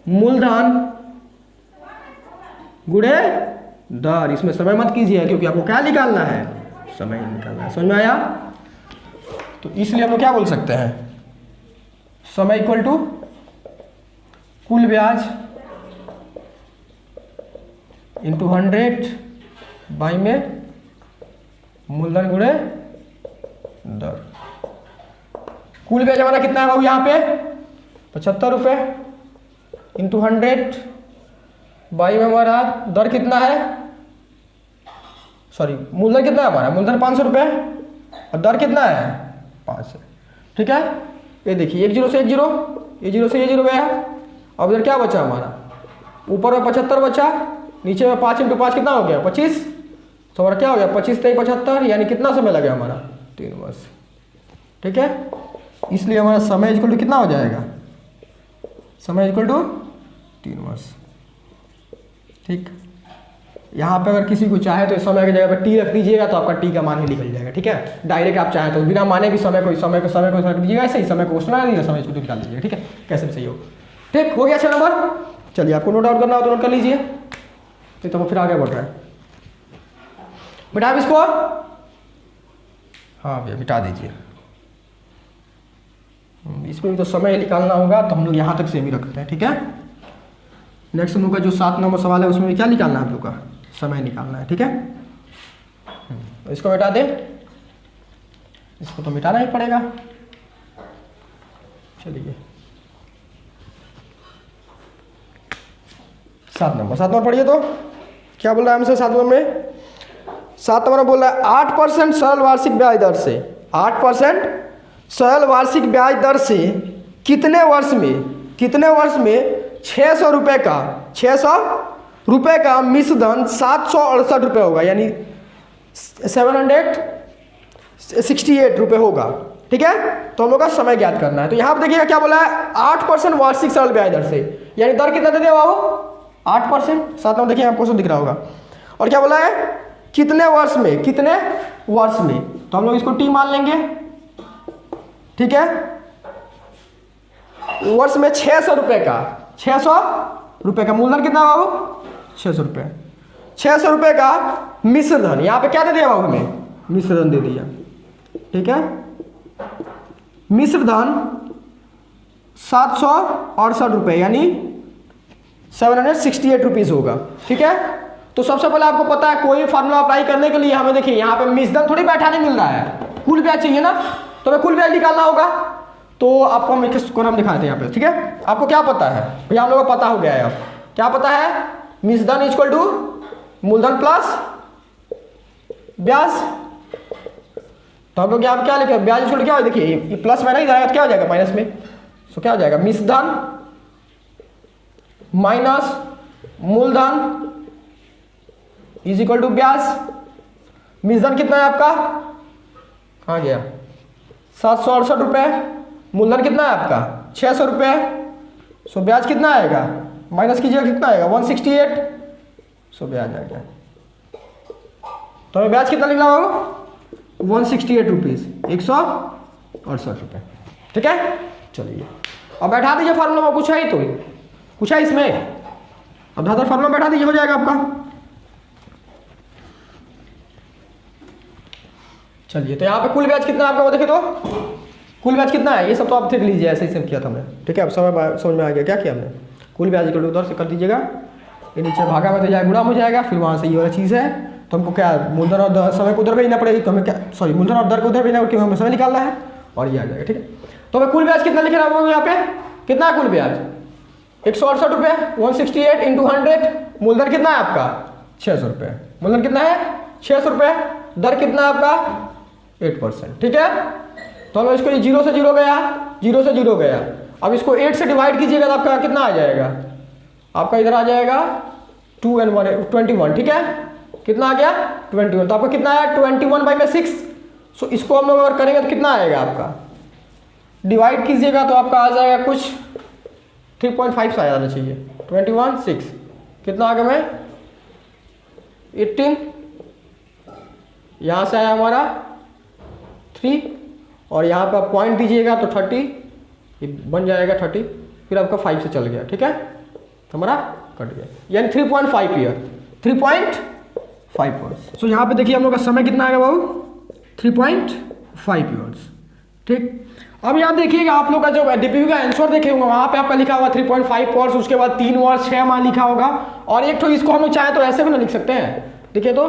मूलधन गुणे दर। इसमें समय मत कीजिए, क्योंकि आपको क्या निकालना है, समय निकालना है। समझ में आया, तो इसलिए हम लोग क्या बोल सकते हैं, समय इक्वल टू कुल ब्याज इंटू 100 बाई में मूलधन गुणे दर। कुल ब्याज हमारा कितना है बाबू यहाँ पे 75 रुपये इंटू 100 बाई में हमारा दर कितना है, सॉरी मूलधन कितना है हमारा, मूलधन 500 रुपये और दर कितना है 5 है। ठीक है, ये देखिए 1 0 से 1 0, ये 0 से ये 0 गया। अब इधर क्या बचा हमारा, ऊपर में 75 बचा, नीचे में 5 इंटू 5 कितना हो गया 25, तो हमारा क्या हो गया 25 3 75, यानी कितना समय लगे हमारा 3 वर्ष। ठीक है, इसलिए हमारा समय इक्वल टू कितना हो जाएगा, समय इक्वल टू 3 वर्ष। ठीक, यहाँ पे अगर किसी को चाहे तो समय की जगह पर टी रख दीजिएगा, तो आपका टी का मान ही निकल जाएगा। ठीक है, डायरेक्ट आप चाहें तो बिना माने भी समय को रख दीजिएगा, ऐसे ही समय को क्वेश्चन आ दीजिएगा, समय को निकाल दीजिएगा। ठीक है, कैसे भी सही हो। ठीक हो गया 6 नंबर। चलिए आपको नोट आउट करना हो तो नोट कर लीजिए, तो फिर आगे बढ़ रहा है। बेटा आप इसको हाँ भैया मिटा दीजिए, इसमें भी तो समय निकालना होगा, तो हम लोग यहाँ तक सेम ही रखते हैं। ठीक है, नेक्स्ट हम लोग का जो 7 नंबर सवाल है उसमें भी क्या निकालना है आप लोग का, समय निकालना है। ठीक है, इसको मिटा दें, इसको तो मिटाना ही पड़ेगा। चलिए 7 नंबर पढ़िए, तो क्या बोल रहा है हमसे 7 नंबर में, 7 नंबर बोल रहा है 8% सरल वार्षिक ब्याज दर से, 8% सरल वार्षिक ब्याज दर से कितने वर्ष में 600 रुपये का मिश्रधन 768 रुपये होगा, यानी 768 रुपये होगा। ठीक है, तो हम लोग का समय ज्ञात करना है। तो यहाँ पर देखिएगा क्या बोला है 8% वार्षिक सरल ब्याज दर से, यानी दर कितना दे दिया बाबू 8%। 7 नंबर देखिए आपको दिख रहा होगा। और क्या बोला है कितने वर्ष में, तो हम लोग इसको टी मान लेंगे। ठीक है, वर्ष में 600 रुपये का मूलधन कितना बाबू 600 रुपये, 600 रुपये का मिश्रधन, यहाँ पे क्या दे दिया बाबू हमें मिश्रधन दे दिया। ठीक है, मिश्र धन 768 रुपये यानी 768 रुपीज़ होगा। ठीक है, तो सबसे पहले आपको पता है कोई फार्मूला अप्लाई करने के लिए हमें देखिए यहाँ पे मिश्र धन थोड़ी बैठा नहीं मिल रहा है, कुल ब्याज चाहिए ना, तो हमें कुल ब्याज निकालना होगा। तो आपको हम इसको नाम दिखाते हैं यहाँ पे। ठीक है, आपको क्या पता है भैया, हम लोगों को पता हो गया है। अब क्या पता है, मिश्र धन इक्वल टू मूलधन प्लस ब्याज। तो हम लोग यहाँ क्या लिखे, ब्याज इक्वल क्या हो, देखिए ये प्लस माइनस इधर आएगा तो क्या हो जाएगा माइनस में, तो क्या हो जाएगा मिश्र धन माइनस मूलधन इज इक्वल टू ब्याज। मिश्र धन कितना है आपका, कहाँ गया, 768 रुपये, मूलधन कितना है आपका 600 रुपये, सो ब्याज कितना आएगा, माइनस कीजिएगा कितना आएगा 168, सो ब्याज आ गया। तो हमें ब्याज कितना लिखना होगा 168 रुपीज़, 168 रुपये। ठीक है, चलिए अब बैठा दीजिए फार्मूला में, कुछ है ही तो कुछ है इसमें, अब ज़्यादा फार्मूला बैठा दीजिए, हो जाएगा आपका। चलिए तो यहाँ पे कुल ब्याज कितना आपका वो देखिए, तो कुल ब्याज कितना है, ये सब तो आप देख लीजिए, ऐसे ही सब किया था हमने। ठीक है, अब समझ में आ गया क्या किया हमने, कुल ब्याज इक्वल टू उधर से कर दीजिएगा, ये नीचे भागा में तो जाएगा गुणा हो जाएगा, फिर वहाँ से ये वाला चीज़ है, तो हमको क्या मूलधन और समय को उधर भेजना पड़ेगी, तो हमें क्या सॉरी मूलधन और दर को उधर भेजना क्योंकि हमें समय निकालना है, और ये आ जाएगा। ठीक है, तो हमें कुल ब्याज कितना लिख रहा हूँ यहाँ पे, कितना है कुल ब्याज 168 रुपये, 168 इंटू 100, मूलधन कितना है आपका 600 रुपये, मूलधन कितना है 600 रुपये, दर कितना है आपका 8%। ठीक है, तो हमें इसको 0 से 0 गया, 0 से 0 गया, अब इसको 8 से डिवाइड कीजिएगा तो आपका कितना आ जाएगा, आपका इधर आ जाएगा 2 and 1 21। ठीक है, कितना आ गया 21, तो आपका कितना आया 21/6। सो इसको हम लोग अगर करेंगे तो कितना आएगा आपका, डिवाइड कीजिएगा तो आपका आ जाएगा कुछ 3.5 से आ जाना चाहिए, 21/6 कितना आ गया मैं 18, यहाँ से आया हमारा 3, और यहाँ पे आप पॉइंट दीजिएगा तो 30, ये बन जाएगा 30, फिर आपका 5 से चल गया। ठीक है, हमारा कट गया, यानी 3.5 ईयर, 3.5 ईयर्स। सो यहाँ पे देखिए हम लोग का समय कितना आएगा बाबू 3.5 ईयर्स। ठीक, अब यहाँ देखिएगा आप लोग का जो डीपीपी का आंसर देखे होंगे वहाँ पे आपका लिखा हुआ 3.5 वर्ष, उसके बाद 3 वर्ष 6 माह लिखा होगा, और एक तो इसको हम लोग चाहे तो ऐसे भी ना लिख सकते हैं, देखिए तो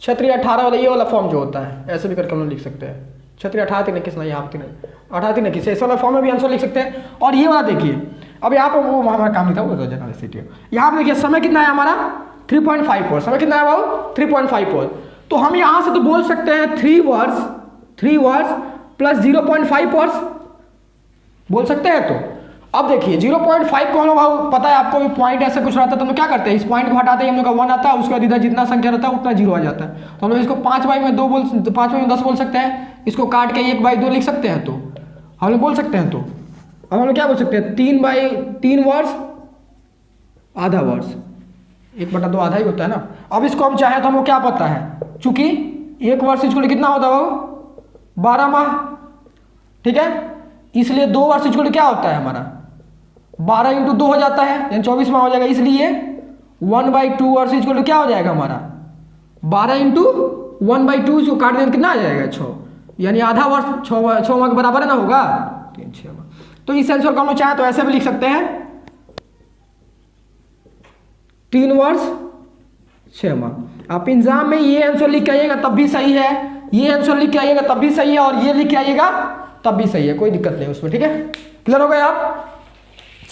6×18 वाला ये वाला फॉर्म जो होता है, ऐसे भी करके हम लोग लिख सकते हैं, 6×18 नहीं, यहाँ 18 ऐसे वाला फॉर्म में भी आंसर लिख सकते हैं। और ये वाला देखिए, अब यहाँ पर वो हमारा काम नहीं था, वो जनरल यहाँ पर देखिए समय कितना है हमारा 3.5 वर्ष, समय कितना है बाबू 3.5 वर्ष, तो हम यहाँ से तो बोल सकते हैं 3 वर्ष प्लस 0.5 वर्ष बोल सकते हैं। तो अब देखिए 0.5 को हम लोग पता है आपको भी पॉइंट ऐसे कुछ रहता है, तो हम लोग क्या करते हैं इस पॉइंट को हटाते हैं, हम लोग का 1 आता है, उसके बाद इधर जितना संख्या रहता है उतना 0 आ जाता है, तो हम लोग इसको 5/10 बोल सकते हैं, इसको काट के 1/2 लिख सकते हैं, तो हम लोग बोल सकते हैं। तो अब हम लोग क्या बोल सकते हैं 3/3 वर्ष आधा वर्ष, 1/2 आधा ही होता है ना। अब इसको हम चाहें तो हमको क्या पता है, चूंकि 1 वर्ष इसको कितना होता है वो 12 माह। ठीक है, इसलिए 2 वर्ष इसको क्या होता है हमारा 12 × 2 हो जाता है, यानी 24 माह हो जाएगा, इसलिए 1/2 वर्ष इसको क्या हो जाएगा हमारा 12 × 1/2, इसको काट देंगे कितना आ जाएगा 6, यानी आधा वर्ष 6 माह के बराबर है ना होगा 3-6 माह। तो इस आंसर को हम लोग चाहे तो ऐसे भी लिख सकते हैं 3 वर्ष 6 माह। आप एग्जाम में ये आंसर लिख के आइएगा तब भी सही है, ये आंसर लिख के आइएगा तब भी सही है, और ये लिख के आइएगा तब भी सही है, कोई दिक्कत नहीं उसमें। ठीक है, क्लियर हो गए आप,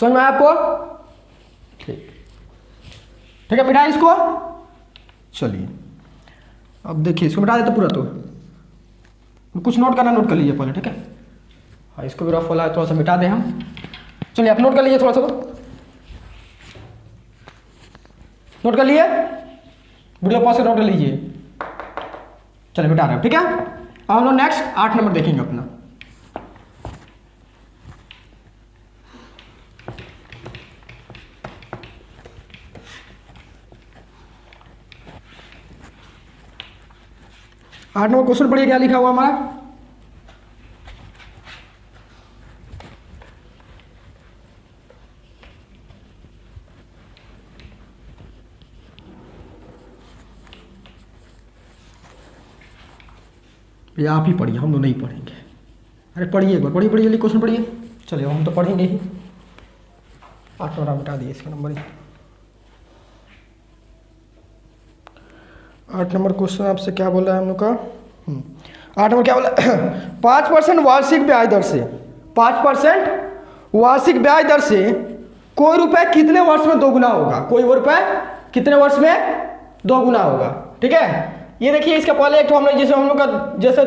समझ में आया आपको। ठीक है, मिटा इसको, चलिए अब देखिए इसको मिटा देते पूरा, तो कुछ नोट करना नोट कर लीजिए पहले। ठीक है, हाँ इसको भी रफ वाला थोड़ा सा मिटा दें हम, चलिए आप नोट कर लीजिए थोड़ा सा, नोट कर लिए वीडियो पॉज से नोट कर लीजिए, चलिए मिटा रहे हैं। ठीक है, अब हम लोग नेक्स्ट 8 नंबर देखेंगे अपना। आठ नंबर क्वेश्चन पढ़िए क्या लिखा हुआ हमारा, ये आप ही पढ़िए, हम लोग नहीं पढ़ेंगे। अरे पढ़िए एक बार, पढ़िए जल्दी क्वेश्चन पढ़िए। चलिए हम तो पढ़ेंगे ही। 8 नंबर मिटा दिए इसका नंबर ही। 8 नंबर क्वेश्चन आपसे क्या बोला है हम लोग का? 8 नंबर क्या बोला? 5% वार्षिक ब्याज दर से, 5% वार्षिक ब्याज दर से कोई रुपए कितने वर्ष में दोगुना होगा? कोई रुपए कितने वर्ष में दोगुना होगा? ठीक है, ये देखिए इसका पहले एक तो हमने जैसे हम लोग का जैसे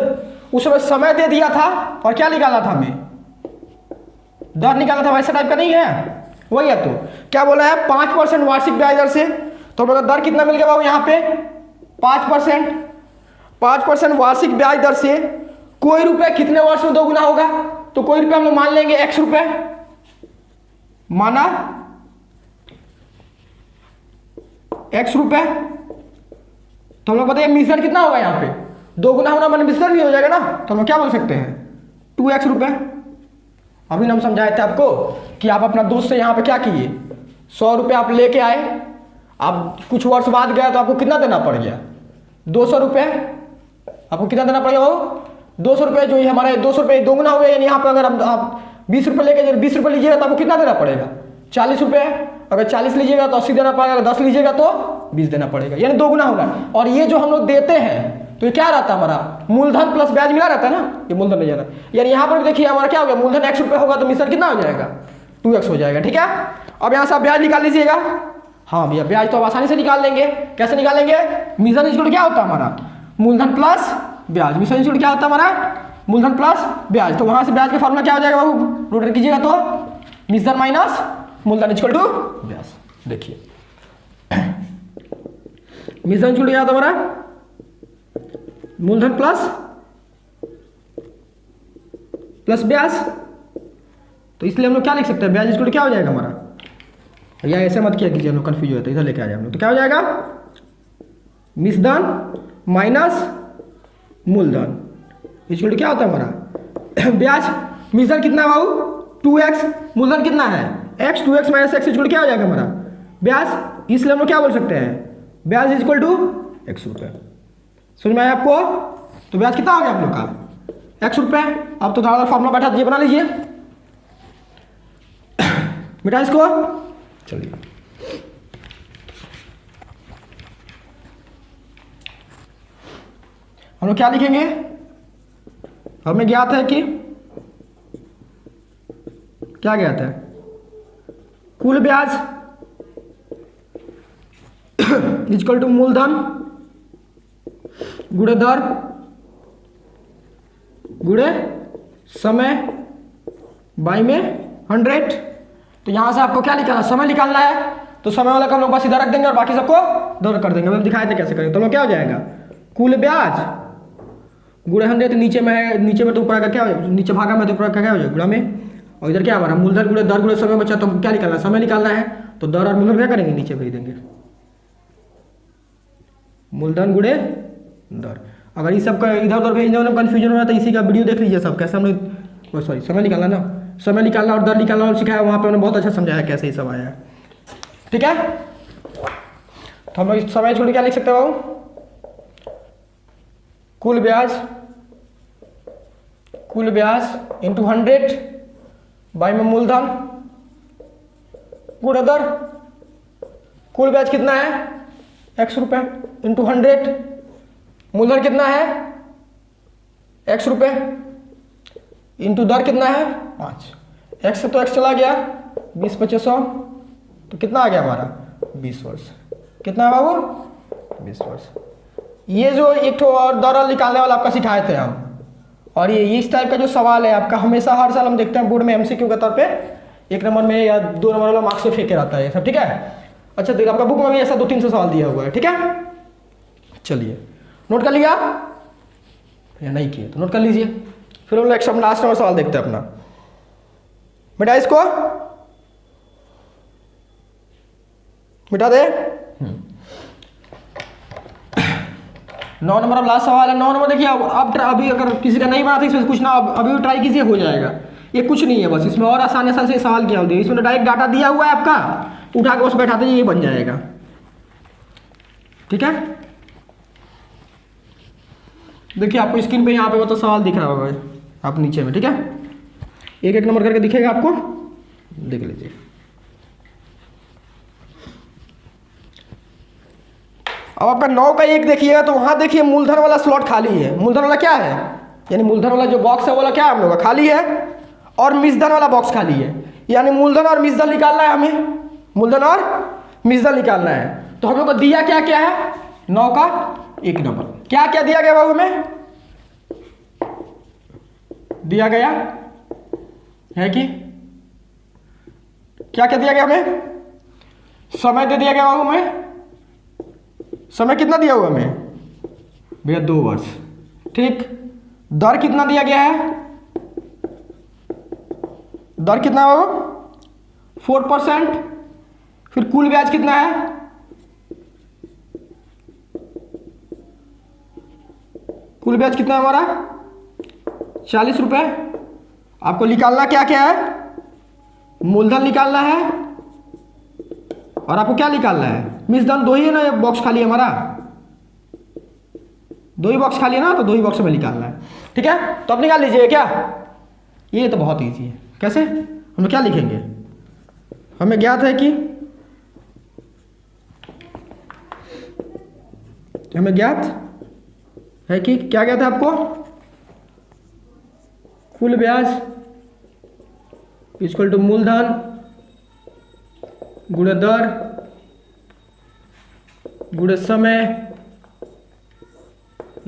उस समय समय दे दिया था और क्या निकाला था, हमें दर निकाला था, वैसा टाइप का नहीं है, वही है। तो क्या बोला है? 5% वार्षिक ब्याज दर से, तो हम लोग का दर कितना मिल गया बाबू यहाँ पे? 5%। 5% वार्षिक ब्याज दर से कोई रुपए कितने वर्ष में दोगुना होगा? तो कोई रुपए हम लोग मान लेंगे x रुपए, माना x रुपए। तो हम लोग बताइए मिश्रण कितना होगा यहाँ पे? दोगुना होना माने मिश्रण भी हो जाएगा ना, तो हम लोग क्या बोल सकते हैं? 2x रुपए। अभी हम समझाए थे आपको कि आप अपना दोस्त से यहाँ पे क्या किए, 100 रुपये आप लेके आए, आप कुछ वर्ष बाद गए तो आपको कितना देना पड़ गया? 200 रुपये। आपको कितना देना पड़ेगा वो? 200 रुपये। जो ये हमारे 200 रुपये दोगुना हो गया, यानी यहाँ पर अगर आप 20 रुपये लेके 20 रुपये लीजिएगा तो आपको कितना देना पड़ेगा? 40 रुपये। अगर 40 लीजिएगा तो 80 देना पड़ेगा, अगर 10 लीजिएगा तो 20 देना पड़ेगा, यानी दोगुना होगा। और ये जो हम लोग देते हैं तो ये क्या रहता है हमारा? मूलधन प्लस ब्याज मिला रहता है ना, ये मूलधन नहीं जाना। यानी यहाँ पर भी देखिए हमारा क्या हो गया? मूलधन x रुपये होगा तो मिश्रण कितना हो जाएगा? 2x हो जाएगा। ठीक है, अब यहाँ से आप ब्याज निकाल लीजिएगा। हाँ भैया, ब्याज तो आप आसानी से निकाल लेंगे। कैसे निकालेंगे? मिश्रण इक्वल क्या होता है हमारा? मूलधन प्लस ब्याज। मिश्रण इक्वल क्या होता है हमारा? मूलधन प्लस ब्याज। तो वहां से ब्याज का फॉर्मूला क्या हो जाएगा बाबू? रोटेट कीजिएगा तो मिश्रण माइनस मूलधन इक्वल टू ब्याज। देखिए मिश्रण इक्वल क्या होता है हमारा? मूलधन प्लस ब्याज। तो इसलिए हम लोग क्या लिख सकते हैं? ब्याज इक्वल क्या हो जाएगा हमारा? या ऐसे मत किया कीजिए, हम लोग कन्फ्यूज हो जाते, इधर लेके आ जाए हम लोग। तो क्या हो जाएगा? मिश्रण माइनस मूलधन इक्वल क्या होता है हमारा? ब्याज। मिश्रण कितना है बाबू? 2x। मूलधन कितना है? x। 2x minus x equal क्या हो जाएगा हमारा? ब्याज। इसलिए हम लोग क्या बोल सकते हैं? ब्याज इक्वल टू x रुपये। समझ में आया आपको? तो ब्याज कितना हो गया आप लोग का? x रुपये। अब तो थोड़ा फॉर्मूला बैठा दीजिए, बना लीजिए, बेटा इसको। चलिए हम लोग क्या लिखेंगे? हमें ज्ञात है कि क्या ज्ञात है? कुल ब्याज इक्वल टू मूलधन गुणे दर गुणे समय बाई में 100। तो यहां से आपको क्या निकालना? समय निकालना है, तो समय वाला का हम लोग बस इधर रख देंगे और बाकी सबको दर कर देंगे। हम दिखाए थे कैसे करेंगे। तो लोग क्या हो जाएगा? कुल ब्याज गुणे 100। नीचे में तो ऊपर का क्या हो जाएगा? नीचे भागा में तो ऊपर का क्या हो जाएगा? गुणा में। और इधर क्या हमारा? मूलधन गुणे दर गुणे समय बचा, तो क्या निकालना है? समय निकालना है, तो दर और मूलधन क्या करेंगे? नीचे भेज देंगे, मूलधन गुणे दर। अगर इस सब का इधर उधर भेजने में कंफ्यूजन हो रहा है तो इसी का वीडियो देख लीजिए सब, कैसे हमने सॉरी समय निकालना ना, समय निकालना और दर निकालना और सिखाया, वहाँ पे उन्होंने बहुत अच्छा समझाया कैसे ये सब आया है। ठीक है, तो हम लोग समय छोड़ क्या लिख सकते हो? कुल ब्याज इंटू 100 बाई में मूलधन गुणे दर। कुल ब्याज कितना है? x रुपये इंटू 100। मूलधन कितना है? x रुपये इंटू दर कितना है? 5। x से तो x चला गया, 20 25 100, तो कितना आ गया हमारा? 20 वर्ष। कितना है बाबू? 20 वर्ष। ये जो एक और दर निकालने वाला आपका सिखाए थे हम, और ये इस टाइप का जो सवाल है आपका हमेशा हर साल हम देखते हैं बोर्ड में MCQ के तौर पे 1 नंबर में या 2 नंबर वाला मार्क्स से फेंके रहता है ये सब। ठीक है, अच्छा देखिए आपका बुक में भी ऐसा 2-300 सवाल दिया हुआ है। ठीक है, चलिए नोट कर लिया या नहीं किए तो नोट कर लीजिए। फिर हम लोग लास्ट नंबर सवाल देखते हैं अपना। बेटा इसको मिटा दे। 9 नंबर अब लास्ट सवाल है। 9 नंबर देखिए, अब अभी अगर किसी का नहीं बना था इसमें कुछ ना, अभी भी ट्राई कीजिए, हो जाएगा। ये कुछ नहीं है, बस इसमें और आसानी से सवाल किया होता है। इसमें डायरेक्ट डाटा दिया हुआ है आपका, उठा के बस बैठा दीजिए, ये बन जाएगा। ठीक है, देखिए आपको स्क्रीन पे यहाँ पे मतलब सवाल दिख रहा होगा आप नीचे में, ठीक है, एक एक नंबर करके दिखेगा आपको, देख लीजिए। अब आपका 9 का 1 देखिएगा तो वहाँ देखिए मूलधन वाला स्लॉट खाली है। मूलधन वाला क्या है, यानी मूलधन वाला जो बॉक्स है वो वाला क्या है हम लोग का खाली है, और मिश्रधन वाला बॉक्स खाली है। यानी मूलधन और मिश्रधन निकालना है हमें, मूलधन और मिश्रधन निकालना है। तो हम लोग को दिया क्या क्या है, 9 का 1 नंबर। क्या क्या दिया गया बाबू हमें, दिया गया है कि क्या क्या दिया गया हमें, समय दे दिया गया बाबू हमें। समय कितना दिया हुआ हमें भैया 2 वर्ष, ठीक। दर कितना दिया गया है, दर कितना है बाबू 4%। फिर कुल ब्याज कितना है, कुल ब्याज कितना है हमारा 40 रुपये। आपको निकालना क्या क्या है, मूलधन निकालना है और आपको क्या निकालना है, मिश्रधन। 2 ही है ना बॉक्स खाली है हमारा, 2 ही बॉक्स खाली है ना, तो 2 ही बॉक्स में निकालना है, ठीक है। तो अब निकाल लीजिए क्या, ये तो बहुत ईजी है। कैसे, हम क्या लिखेंगे, हमें ज्ञात है कि हमें ज्ञात है कि क्या ज्ञात है आपको, कुल ब्याज इक्वल टू मूलधन गुणे दर गुणे समय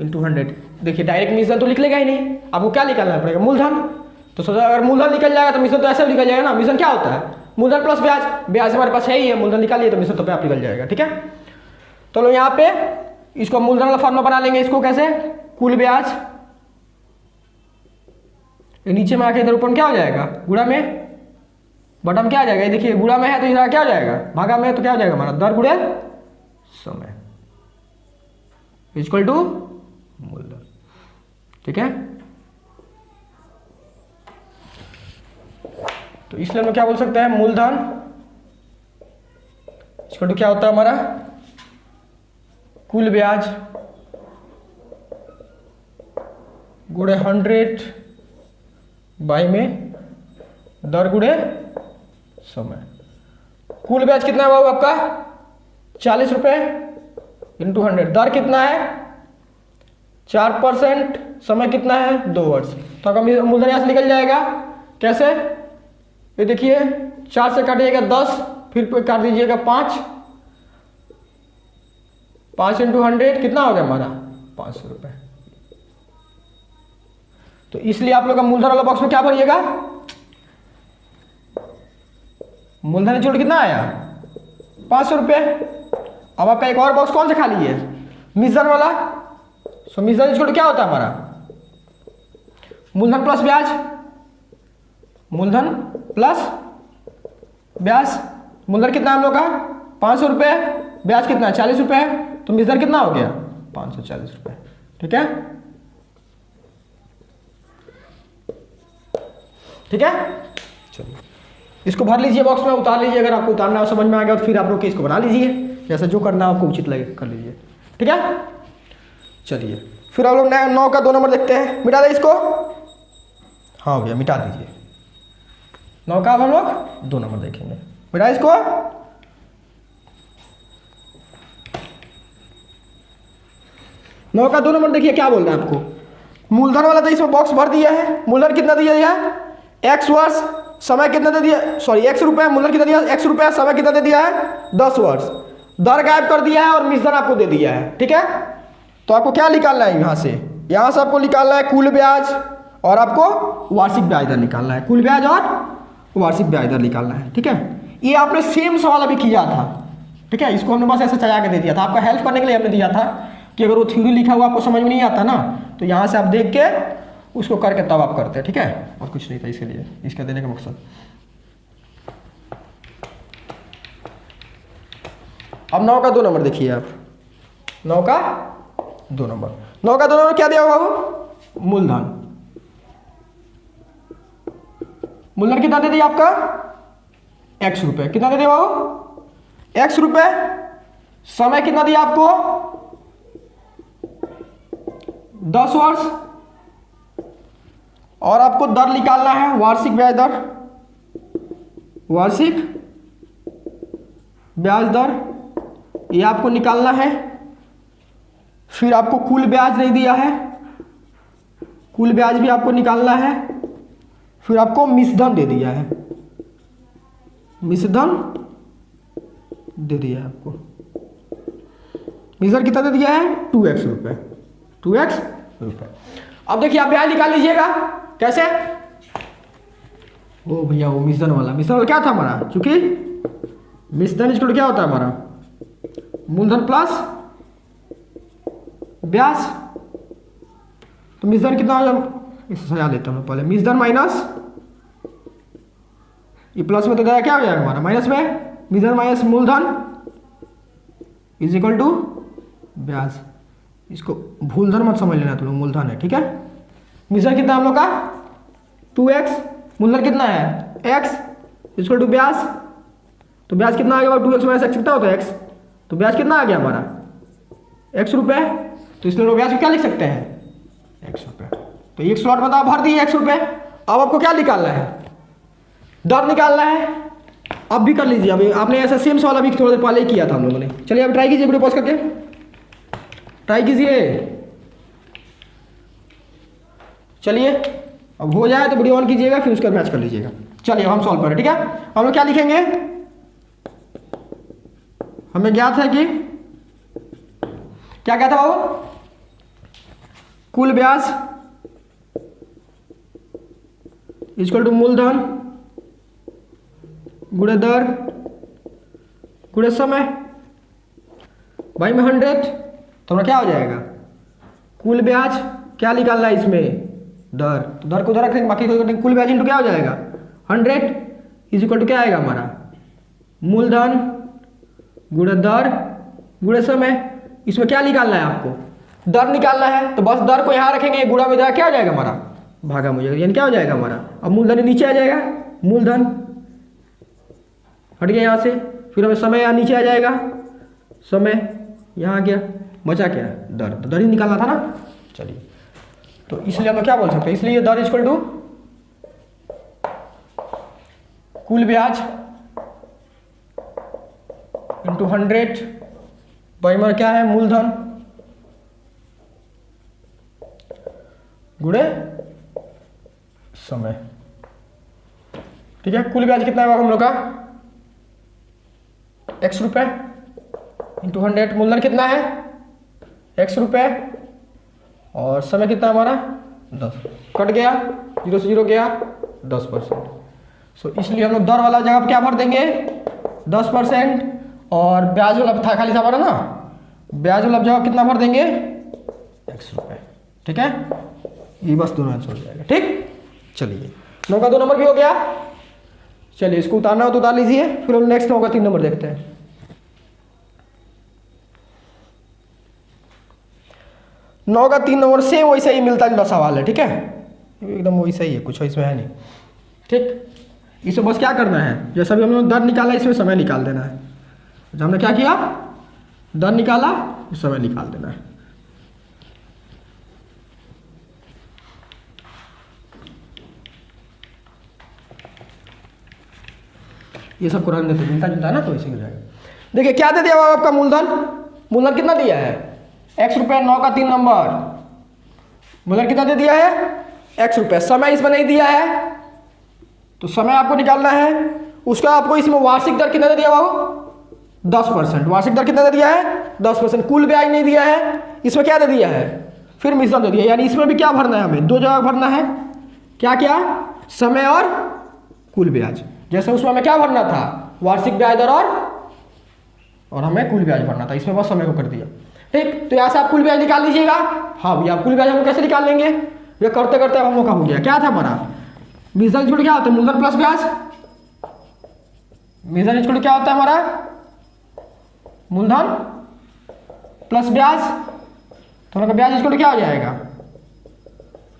इंटू 100। देखिए डायरेक्ट मिश्रण तो लिख लेगा ही नहीं, आपको क्या निकालना पड़ेगा, मूलधन। तो सोचा अगर मूलधन निकल जाएगा तो मिश्रण तो ऐसे भी निकल जाएगा ना। मिश्रण क्या होता है, मूलधन प्लस ब्याज, ब्याज हमारे पास है ही है, मूलधन निकालिए तो मिश्रण तो पे आप निकल जाएगा, ठीक है। तो लो यहाँ पे इसको मूलधन वाला फॉर्मूला बना लेंगे। इसको कैसे, कुल ब्याज नीचे में आके इधर ऊपर क्या हो जाएगा, गुणा में बटन क्या आ जाएगा, देखिए गुणा में है तो इधर क्या हो जाएगा, भागा में है तो क्या हो जाएगा हमारा दर गुणे समय इक्वल टू मूलधन, ठीक है। तो इसलिए हम क्या बोल सकते हैं, मूलधन इक्वल टू क्या होता है हमारा, कुल ब्याज गुणे 100 बाई में दर गुणे समय। कुल ब्याज कितना है बाबू आपका 40 रुपये इंटू 100, दर कितना है 4%, समय कितना है 2 वर्ष। तो आपका मूलधन यहाँ से निकल जाएगा। कैसे, ये देखिए 4 से काटिएगा 10, फिर काट दीजिएगा 5, 5 इंटू 100 कितना हो गया हमारा 500 रुपये। तो इसलिए आप लोग का मूलधन वाला बॉक्स में क्या भरिएगा, मूलधन जोड़ कितना आया 500 रुपये। अब आपका एक और बॉक्स कौन सा खाली है, मिश्रधन वाला। सो मिश्रधन जोड़ क्या होता है हमारा, मूलधन प्लस ब्याज, मूलधन प्लस ब्याज। मूलधन कितना हम लोग का 500 रुपये, ब्याज कितना है 40 रुपये, तो मिश्रधन कितना हो गया 540 रुपये, ठीक है, ठीक है। चलिए इसको भर लीजिए बॉक्स में, उतार लीजिए। अगर आपको उतारना समझ में आ गया तो फिर आप लोग इसको बना लीजिए, जैसा जो करना आपको उचित लगे कर लीजिए, ठीक है। चलिए फिर आप लोग 9 का 2 नंबर देखते हैं, मिटा दें इसको। हाँ भैया मिटा दीजिए, 9 का अब हम लोग 2 नंबर देखेंगे, मिटा इसको। नौ का 2 नंबर देखिए क्या बोल रहा है आपको, मूलधन वाला तो इसमें बॉक्स भर दिया है। मूलधन कितना दिया है x वर्ष, समय कितना दे दिया, सॉरी x रुपये, मूलधन कितना दिया x रुपये, समय कितना दे दिया है 10 वर्ष, दर गायब कर दिया है और मिश्रधन आपको दे दिया है, ठीक है। तो आपको क्या निकालना है यहाँ से आपको निकालना है कुल ब्याज और आपको वार्षिक ब्याज दर निकालना है, कुल ब्याज और वार्षिक ब्याज दर निकालना है, ठीक है। ये आपने सेम सवाल अभी किया था, ठीक है। इसको हमने बस ऐसे चला के दे दिया था, आपका हेल्प करने के लिए हमने दिया था कि अगर वो थ्योरी लिखा हुआ आपको समझ में नहीं आता ना, तो यहाँ से आप देख के उसको करके तब आप करते हैं, ठीक है। और कुछ नहीं था इसके लिए, इसका देने का मकसद। अब 9 का 2 नंबर देखिए आप, 9 का 2 नंबर, 9 का 2 नंबर क्या दिया बाबू, मूलधन। मूलधन कितना दे दिया आपका x रुपये, कितना दे दिया बाबू x रुपये। समय कितना दिया आपको 10 वर्ष, और आपको दर निकालना है वार्षिक ब्याज दर, वार्षिक ब्याज दर ये आपको निकालना है। फिर आपको कुल ब्याज नहीं दिया है, कुल ब्याज भी आपको निकालना है। फिर आपको मिश्रधन दे दिया है, मिश्रधन दे दिया है आपको। मिश्रधन कितना दे दिया है? 2x रुपये, 2x रुपये। अब देखिए आप ब्याज निकाल लीजिएगा। कैसे? ओ भैया वो मिश्रधन वाला क्या था हमारा? चूंकि मिश्रधन इसको क्या होता है हमारा? मूलधन प्लस ब्याज। तो मिश्रधन कितना हो जाए? इसे सजा देता हूँ पहले। मिश्रधन माइनस ये प्लस में तो क्या हो जाएगा हमारा? माइनस में मिश्रधन माइनस मूलधन इज इक्वल टू ब्याज। इसको भूलधन मत समझ लेना तुम लोग, मूलधन है, ठीक है। मिश्रधन कितना हम लोग का? 2x, मूलधन कितना है? x इक्वल टू ब्याज। तो ब्याज कितना आ गया? 2x माइनस x कितना होता है? x। तो ब्याज कितना आ गया हमारा? x रुपये। तो इसलिए लोग ब्याज को क्या लिख सकते हैं? x रुपये। तो एक स्लॉट में तो आप भर दिए x रुपये। अब आपको क्या निकालना है? दर निकालना है। अब भी कर लीजिए। अभी आपने ऐसा सेम सवाल अभी थोड़ी देर पहले ही किया था हम लोगों ने। चलिए अब ट्राई कीजिए, वीडियो पॉज करके ट्राई कीजिए। चलिए अब हो जाए तो वीडियो ऑन कीजिएगा, फिर उसका मैच कर लीजिएगा। चलिए अब हम सॉल्व करें, ठीक है। हम लोग क्या लिखेंगे? हमें ज्ञात है कि क्या कहता है बाबू? कुल ब्याज इक्वल टू मूलधन गुणे दर गुणे समय। भाई में 100 तो हमारा क्या हो जाएगा? कुल ब्याज क्या निकालना है इसमें? दर। तो दर को उधर रखेंगे, बाकी को कुल ब्याज इंटू क्या हो जाएगा? 100 इज इक्वल टू क्या आएगा हमारा? मूलधन गुणे दर गुणे समय। इसमें क्या निकालना है आपको? दर निकालना है। तो बस दर को यहाँ रखेंगे, गुणा में क्या हो जाएगा हमारा? भागा में, यानी क्या हो जाएगा हमारा? अब मूलधन नीचे आ जाएगा, मूलधन हट गया यहाँ से। फिर हमें समय यहाँ नीचे आ जाएगा, समय यहाँ आ गया, बचा क्या? दर। तो दर ही निकालना था ना। चलिए तो इसलिए हम क्या बोल सकते हैं? इसलिए दर इक्वल टू कुल ब्याज इंटू 100 बाई क्या है? मूलधन गुणे समय, ठीक है। कुल ब्याज कितना होगा हम लोग का? x रुपये इंटू 100। मूलधन कितना है? x रुपये। और समय कितना हमारा? 10। कट गया, 0 से 0 गया, 10%। सो इसलिए हम लोग दर वाला जगह क्या भर देंगे? 10%। और ब्याज वाला था खाली था हमारा ना, ब्याज वाला जगह कितना भर देंगे? x रुपये, ठीक है। ये बस दोनों आंसर हो जाएगा, ठीक। चलिए 9 का 2 नंबर भी हो गया। चलिए इसको उतारना हो तो उतार लीजिए। फिर हम नेक्स्ट 9 का 3 नंबर देखते हैं। 9 का 3 नंबर से वैसा ही मिलता जुलता सवाल है, ठीक है। एकदम वैसा ही है, कुछ इसमें है नहीं, ठीक। इसमें बस क्या करना है? जैसा भी हम लोग दर निकाला, इसमें समय निकाल देना है। जब हमने क्या किया? दर निकाला, समय निकाल देना है। ये सब कुरान में तो मिलता जुलता है ना, तो ऐसे हो जाएगा। देखिए क्या दे दिया हुआ आपका? मूलधन। मूलधन कितना दिया है? x रुपये। 9 का 3 नंबर मूलधन कितना दे दिया है? x रुपये। समय इसमें नहीं दिया है, तो समय आपको निकालना है। उसका आपको इसमें वार्षिक दर कितना दे दिया बाबू? 10%। वार्षिक दर कितना दे दिया है? 10%। कुल ब्याज नहीं दिया है, इसमें क्या दे दिया है? फिर मिश्रण दे दिया। यानी इसमें भी क्या भरना है? हमें 2 जगह भरना है। क्या क्या? समय और कुल ब्याज। जैसे उसमें हमें क्या भरना था? वार्षिक ब्याज दर और हमें कुल ब्याज भरना था। इसमें बस समय को कर दिया, ठीक। तो यहाँ से आप कुल ब्याज निकाल लीजिएगा। हाँ भैया, कुल ब्याज हम कैसे निकाल लेंगे? ये करते करते हम लोग का हो गया। क्या था हमारा? मिश्रण इक्वल क्या होता है? मूलधन प्लस ब्याज। मिश्रण इक्वल क्या होता है हमारा? मूलधन प्लस ब्याज। तो हमारा ब्याज इक्वल क्या हो जाएगा?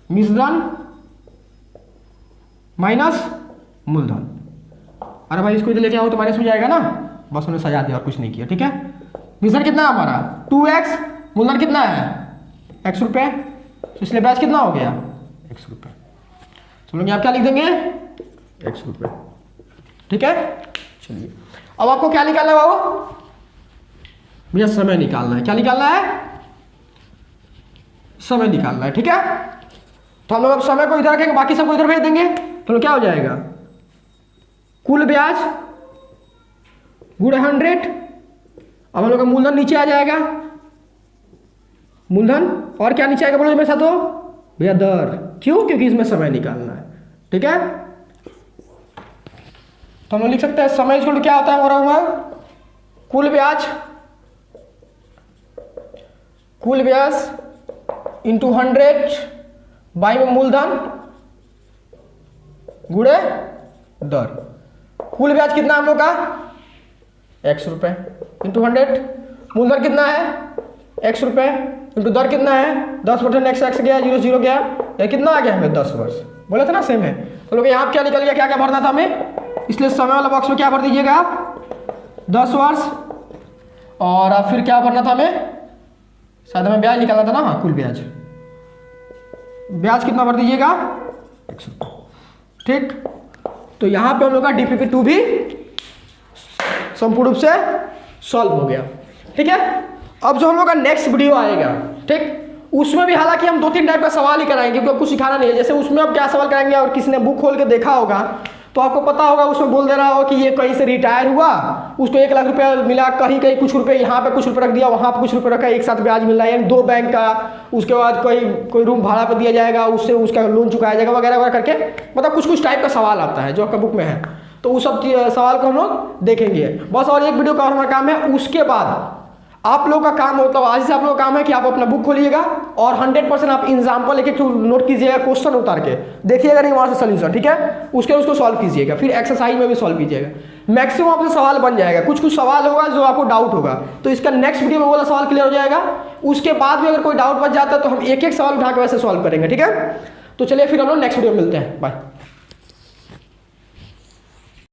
मिश्रण माइनस मूलधन। अरे भाई इसको इधर लेके आओ तो माइनस हो जाएगा ना, बस उन्हें सजा दिया और कुछ नहीं किया, ठीक है। मिश्रण कितना है हमारा? 2x। मूलधन कितना है? x रुपये। तो इसलिए ब्याज कितना हो गया 100 रुपये। चलो आप क्या लिख देंगे 100 रुपये। ठीक है, चलिए अब आपको क्या निकालना है बाबू भैया, समय निकालना है। क्या निकालना है, समय निकालना है। ठीक है, तो हम लोग अब समय को इधर रखेंगे, बाकी सबको इधर भेज देंगे। तो क्या हो जाएगा, कुल ब्याज गुणे 100। अब हम लोग का मूलधन नीचे आ जाएगा, मूलधन, और क्या नीचे आएगा बोलो मेरे साथ हो भैया, दर। क्यों, क्योंकि इसमें समय निकालना है। ठीक है, तो हम लोग लिख सकते हैं समय इक्वल टू क्या होता है हमारा, कुल ब्याज, कुल ब्याज इंटू 100 बाई में मूलधन गुणे दर। कुल ब्याज कितना हम लोग का 100 रुपये इंटू 100, मूलधन कितना है 100 रुपये इंटू दर कितना है 10% x गया, 0 0 गया, या कितना आ गया हमें 10 वर्ष। बोले थे ना सेम है। तो लोग यहाँ क्या निकल गया, क्या क्या भरना था हमें, इसलिए समय वाला बॉक्स में क्या भर दीजिएगा आप 10 वर्ष, और आप फिर क्या भरना था हमें, शायद हमें ब्याज निकालना था ना, हाँ कुल ब्याज, ब्याज कितना भर दीजिएगा 100। ठीक, तो यहाँ पे हम लोग का DPP2 भी संपूर्ण रूप से सॉल्व हो गया। ठीक है, अब जो हम लोग का नेक्स्ट वीडियो आएगा, ठीक, उसमें भी हालांकि हम 2-3 टाइप का सवाल ही कराएंगे, क्योंकि कुछ सिखाना नहीं है। जैसे उसमें अब क्या सवाल कराएंगे, और किसी ने बुक खोल के देखा होगा तो आपको पता होगा, उसमें बोल दे रहा हो कि ये कहीं से रिटायर हुआ, उसको 1 लाख रुपया मिला, कहीं कहीं कुछ रुपए, यहाँ पे कुछ रुपए रख दिया, वहाँ पे कुछ रुपए रखा, एक साथ ब्याज मिल रहा है, यानी 2 बैंक का। उसके बाद कोई रूम भाड़ा पर दिया जाएगा, उससे उसका लोन चुकाया जाएगा, वगैरह वगैरह करके, मतलब कुछ कुछ टाइप का सवाल आता है जो आपका बुक में है। तो उस सब सवाल को हम लोग देखेंगे बस, और एक वीडियो का हमारा काम है। उसके बाद आप लोग का काम, मतलब आज से आप लोग का काम है कि आप अपना बुक खोलिएगा और 100% आप एग्जाम्पल एक नोट कीजिएगा, क्वेश्चन उतार के देखिएगा, नहीं वहाँ से सोल्यूशन। ठीक है, उसको सॉल्व कीजिएगा, फिर एक्सरसाइज में भी सॉल्व कीजिएगा। मैक्सिमम आपसे सवाल बन जाएगा, कुछ कुछ सवाल होगा जो आपको डाउट होगा, तो इसका नेक्स्ट वीडियो में वाला सवाल क्लियर हो जाएगा। उसके बाद भी अगर कोई डाउट बच जाता है तो हम एक एक सवाल उठा के वैसे सॉल्व करेंगे। ठीक है, तो चलिए फिर हम लोग नेक्स्ट वीडियो में मिलते हैं, बाय।